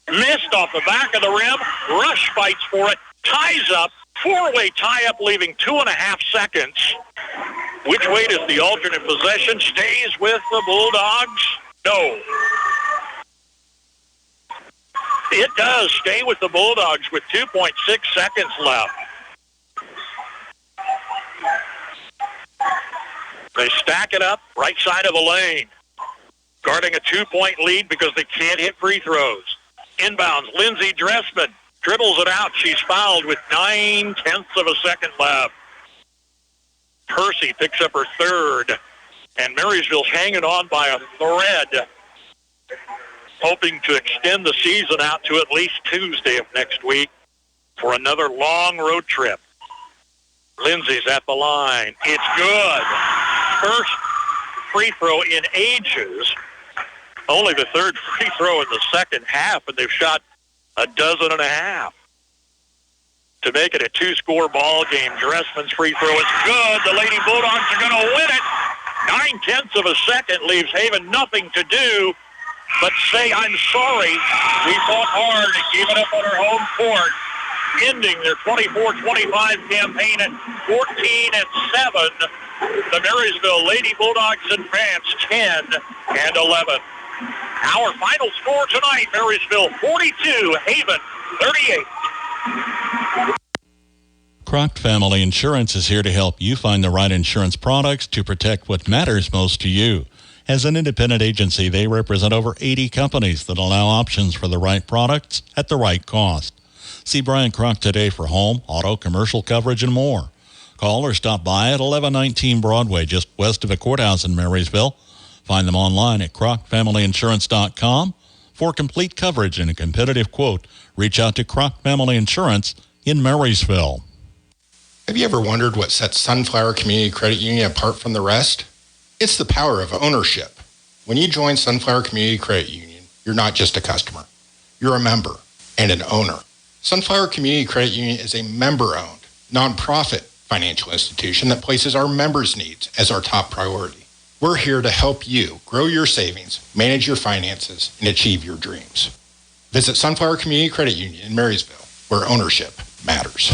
Missed off the back of the rim. Rush fights for it. Ties up. 4-way tie-up, leaving 2.5 seconds. Which way does the alternate possession? Stays with the Bulldogs? No. It does stay with the Bulldogs with 2.6 seconds left. They stack it up right side of the lane. Guarding a 2-point lead because they can't hit free throws. Inbounds, Lindsey Dressman. Dribbles it out. She's fouled with 9/10 of a second left. Percy picks up her third. And Marysville's hanging on by a thread, hoping to extend the season out to at least Tuesday of next week for another long road trip. Lindsay's at the line. It's good. First free throw in ages. Only the third free throw in the second half, and they've shot a dozen and a half to make it a two-score ball game. Dressman's free throw is good. The Lady Bulldogs are going to win it. 9/10 of a second leaves Haven nothing to do but say, I'm sorry. We fought hard and gave it up on our home court, ending their 24-25 campaign at 14-7. The Marysville Lady Bulldogs advance 10-11. Our final score tonight, Marysville 42, Haven 38. Croc Family Insurance is here to help you find the right insurance products to protect what matters most to you. As an independent agency, they represent over 80 companies that allow options for the right products at the right cost. See Brian Croc today for home, auto, commercial coverage, and more. Call or stop by at 1119 Broadway, just west of the courthouse in Marysville. Find them online at crocfamilyinsurance.com. For complete coverage and a competitive quote, reach out to Croc Family Insurance in Marysville. Have you ever wondered what sets Sunflower Community Credit Union apart from the rest? It's the power of ownership. When you join Sunflower Community Credit Union, you're not just a customer. You're a member and an owner. Sunflower Community Credit Union is a member-owned, nonprofit financial institution that places our members' needs as our top priority. We're here to help you grow your savings, manage your finances, and achieve your dreams. Visit Sunflower Community Credit Union in Marysville, where ownership matters.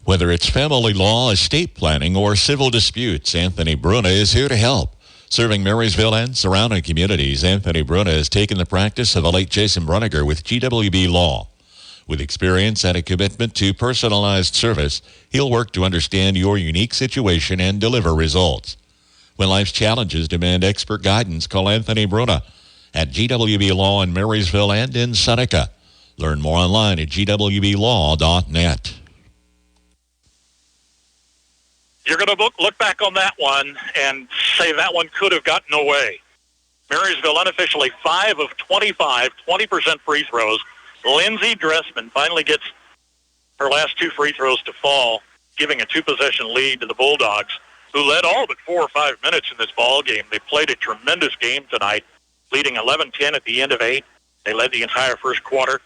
Whether it's family law, estate planning, or civil disputes, Anthony Bruna is here to help. Serving Marysville and surrounding communities, Anthony Bruna has taken the practice of the late Jason Bruniger with GWB Law. With experience and a commitment to personalized service, he'll work to understand your unique situation and deliver results. When life's challenges demand expert guidance, call Anthony Bruna at GWB Law in Marysville and in Seneca. Learn more online at gwblaw.net. You're going to look back on that one and say that one could have gotten away. Marysville unofficially 5 of 25, 20% free throws. Lindsay Dressman finally gets her last 2 free throws to fall, giving a 2-possession lead to the Bulldogs, who led all but 4 or 5 minutes in this ball game. They played a tremendous game tonight, leading 11-10 at the end of 8. They led the entire first quarter.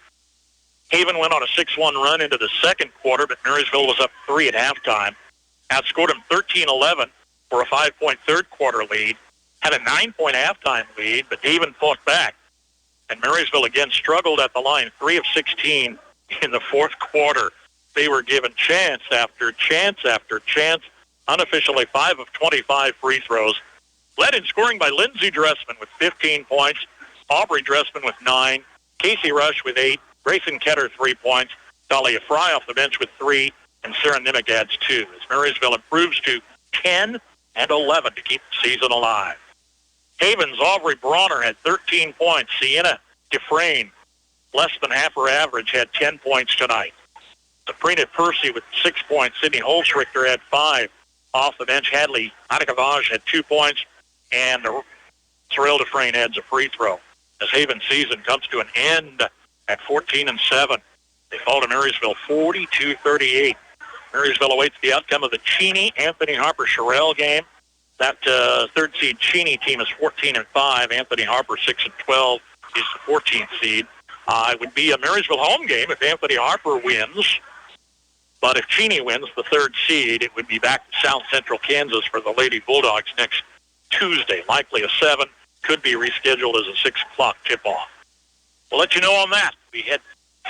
Haven went on a 6-1 run into the second quarter, but Marysville was up 3 at halftime. Outscored them 13-11 for a 5-point third quarter lead. Had a 9-point halftime lead, but Haven fought back. And Marysville again struggled at the line, 3 of 16 in the fourth quarter. They were given chance after chance after chance. Unofficially 5 of 25 free throws. Led in scoring by Lindsay Dressman with 15 points. Aubrey Dressman with 9. Casey Rush with 8. Grayson Ketter 3 points. Dahlia Fry off the bench with 3. And Sarah Nimick adds 2 as Marysville improves to 10-11 to keep the season alive. Haven's Aubrey Bronner had 13 points. Sienna Dufresne, less than half her average, had 10 points tonight. Sabrina Percy with 6 points. Sydney Holzrichter had 5. Off the bench, Hadley Adekavaj had 2 points. And Sorrel Dufresne adds a free throw. As Haven's season comes to an end at 14-7. They fall to Marysville 42-38. Marysville awaits the outcome of the Cheney-Anthony Harper-Sherrill game. That third seed Cheney team is 14-5. Anthony Harper 6-12 is the 14th seed. It would be a Marysville home game if Anthony Harper wins. But if Cheney wins, the third seed, it would be back to South Central Kansas for the Lady Bulldogs next Tuesday. Likely a 7, could be rescheduled as a 6 o'clock tip-off. We'll let you know on that. We head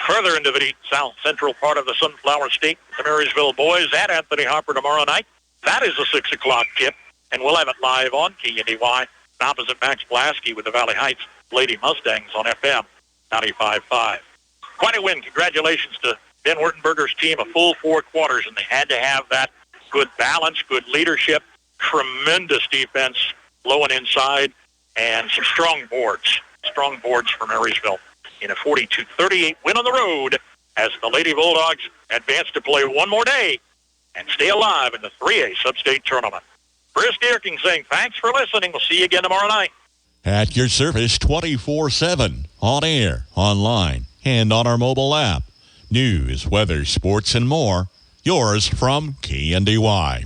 further into the South Central part of the Sunflower State. The Marysville boys at Anthony Harper tomorrow night. That is a 6 o'clock tip, and we'll have it live on KNDY opposite Max Blasky with the Valley Heights Lady Mustangs on FM 95.5. Quite a win. Congratulations to Ben Wertenberger's team. A full 4 quarters, and they had to have that. Good balance, good leadership, tremendous defense, low and inside, and some strong boards. Strong boards for Marysville. in a 42-38 win on the road as the Lady Bulldogs advance to play one more day and stay alive in the 3A Sub-State Tournament. Chris Deerking saying thanks for listening. We'll see you again tomorrow night. At your service 24/7, on air, online, and on our mobile app. News, weather, sports, and more. Yours from KNDY.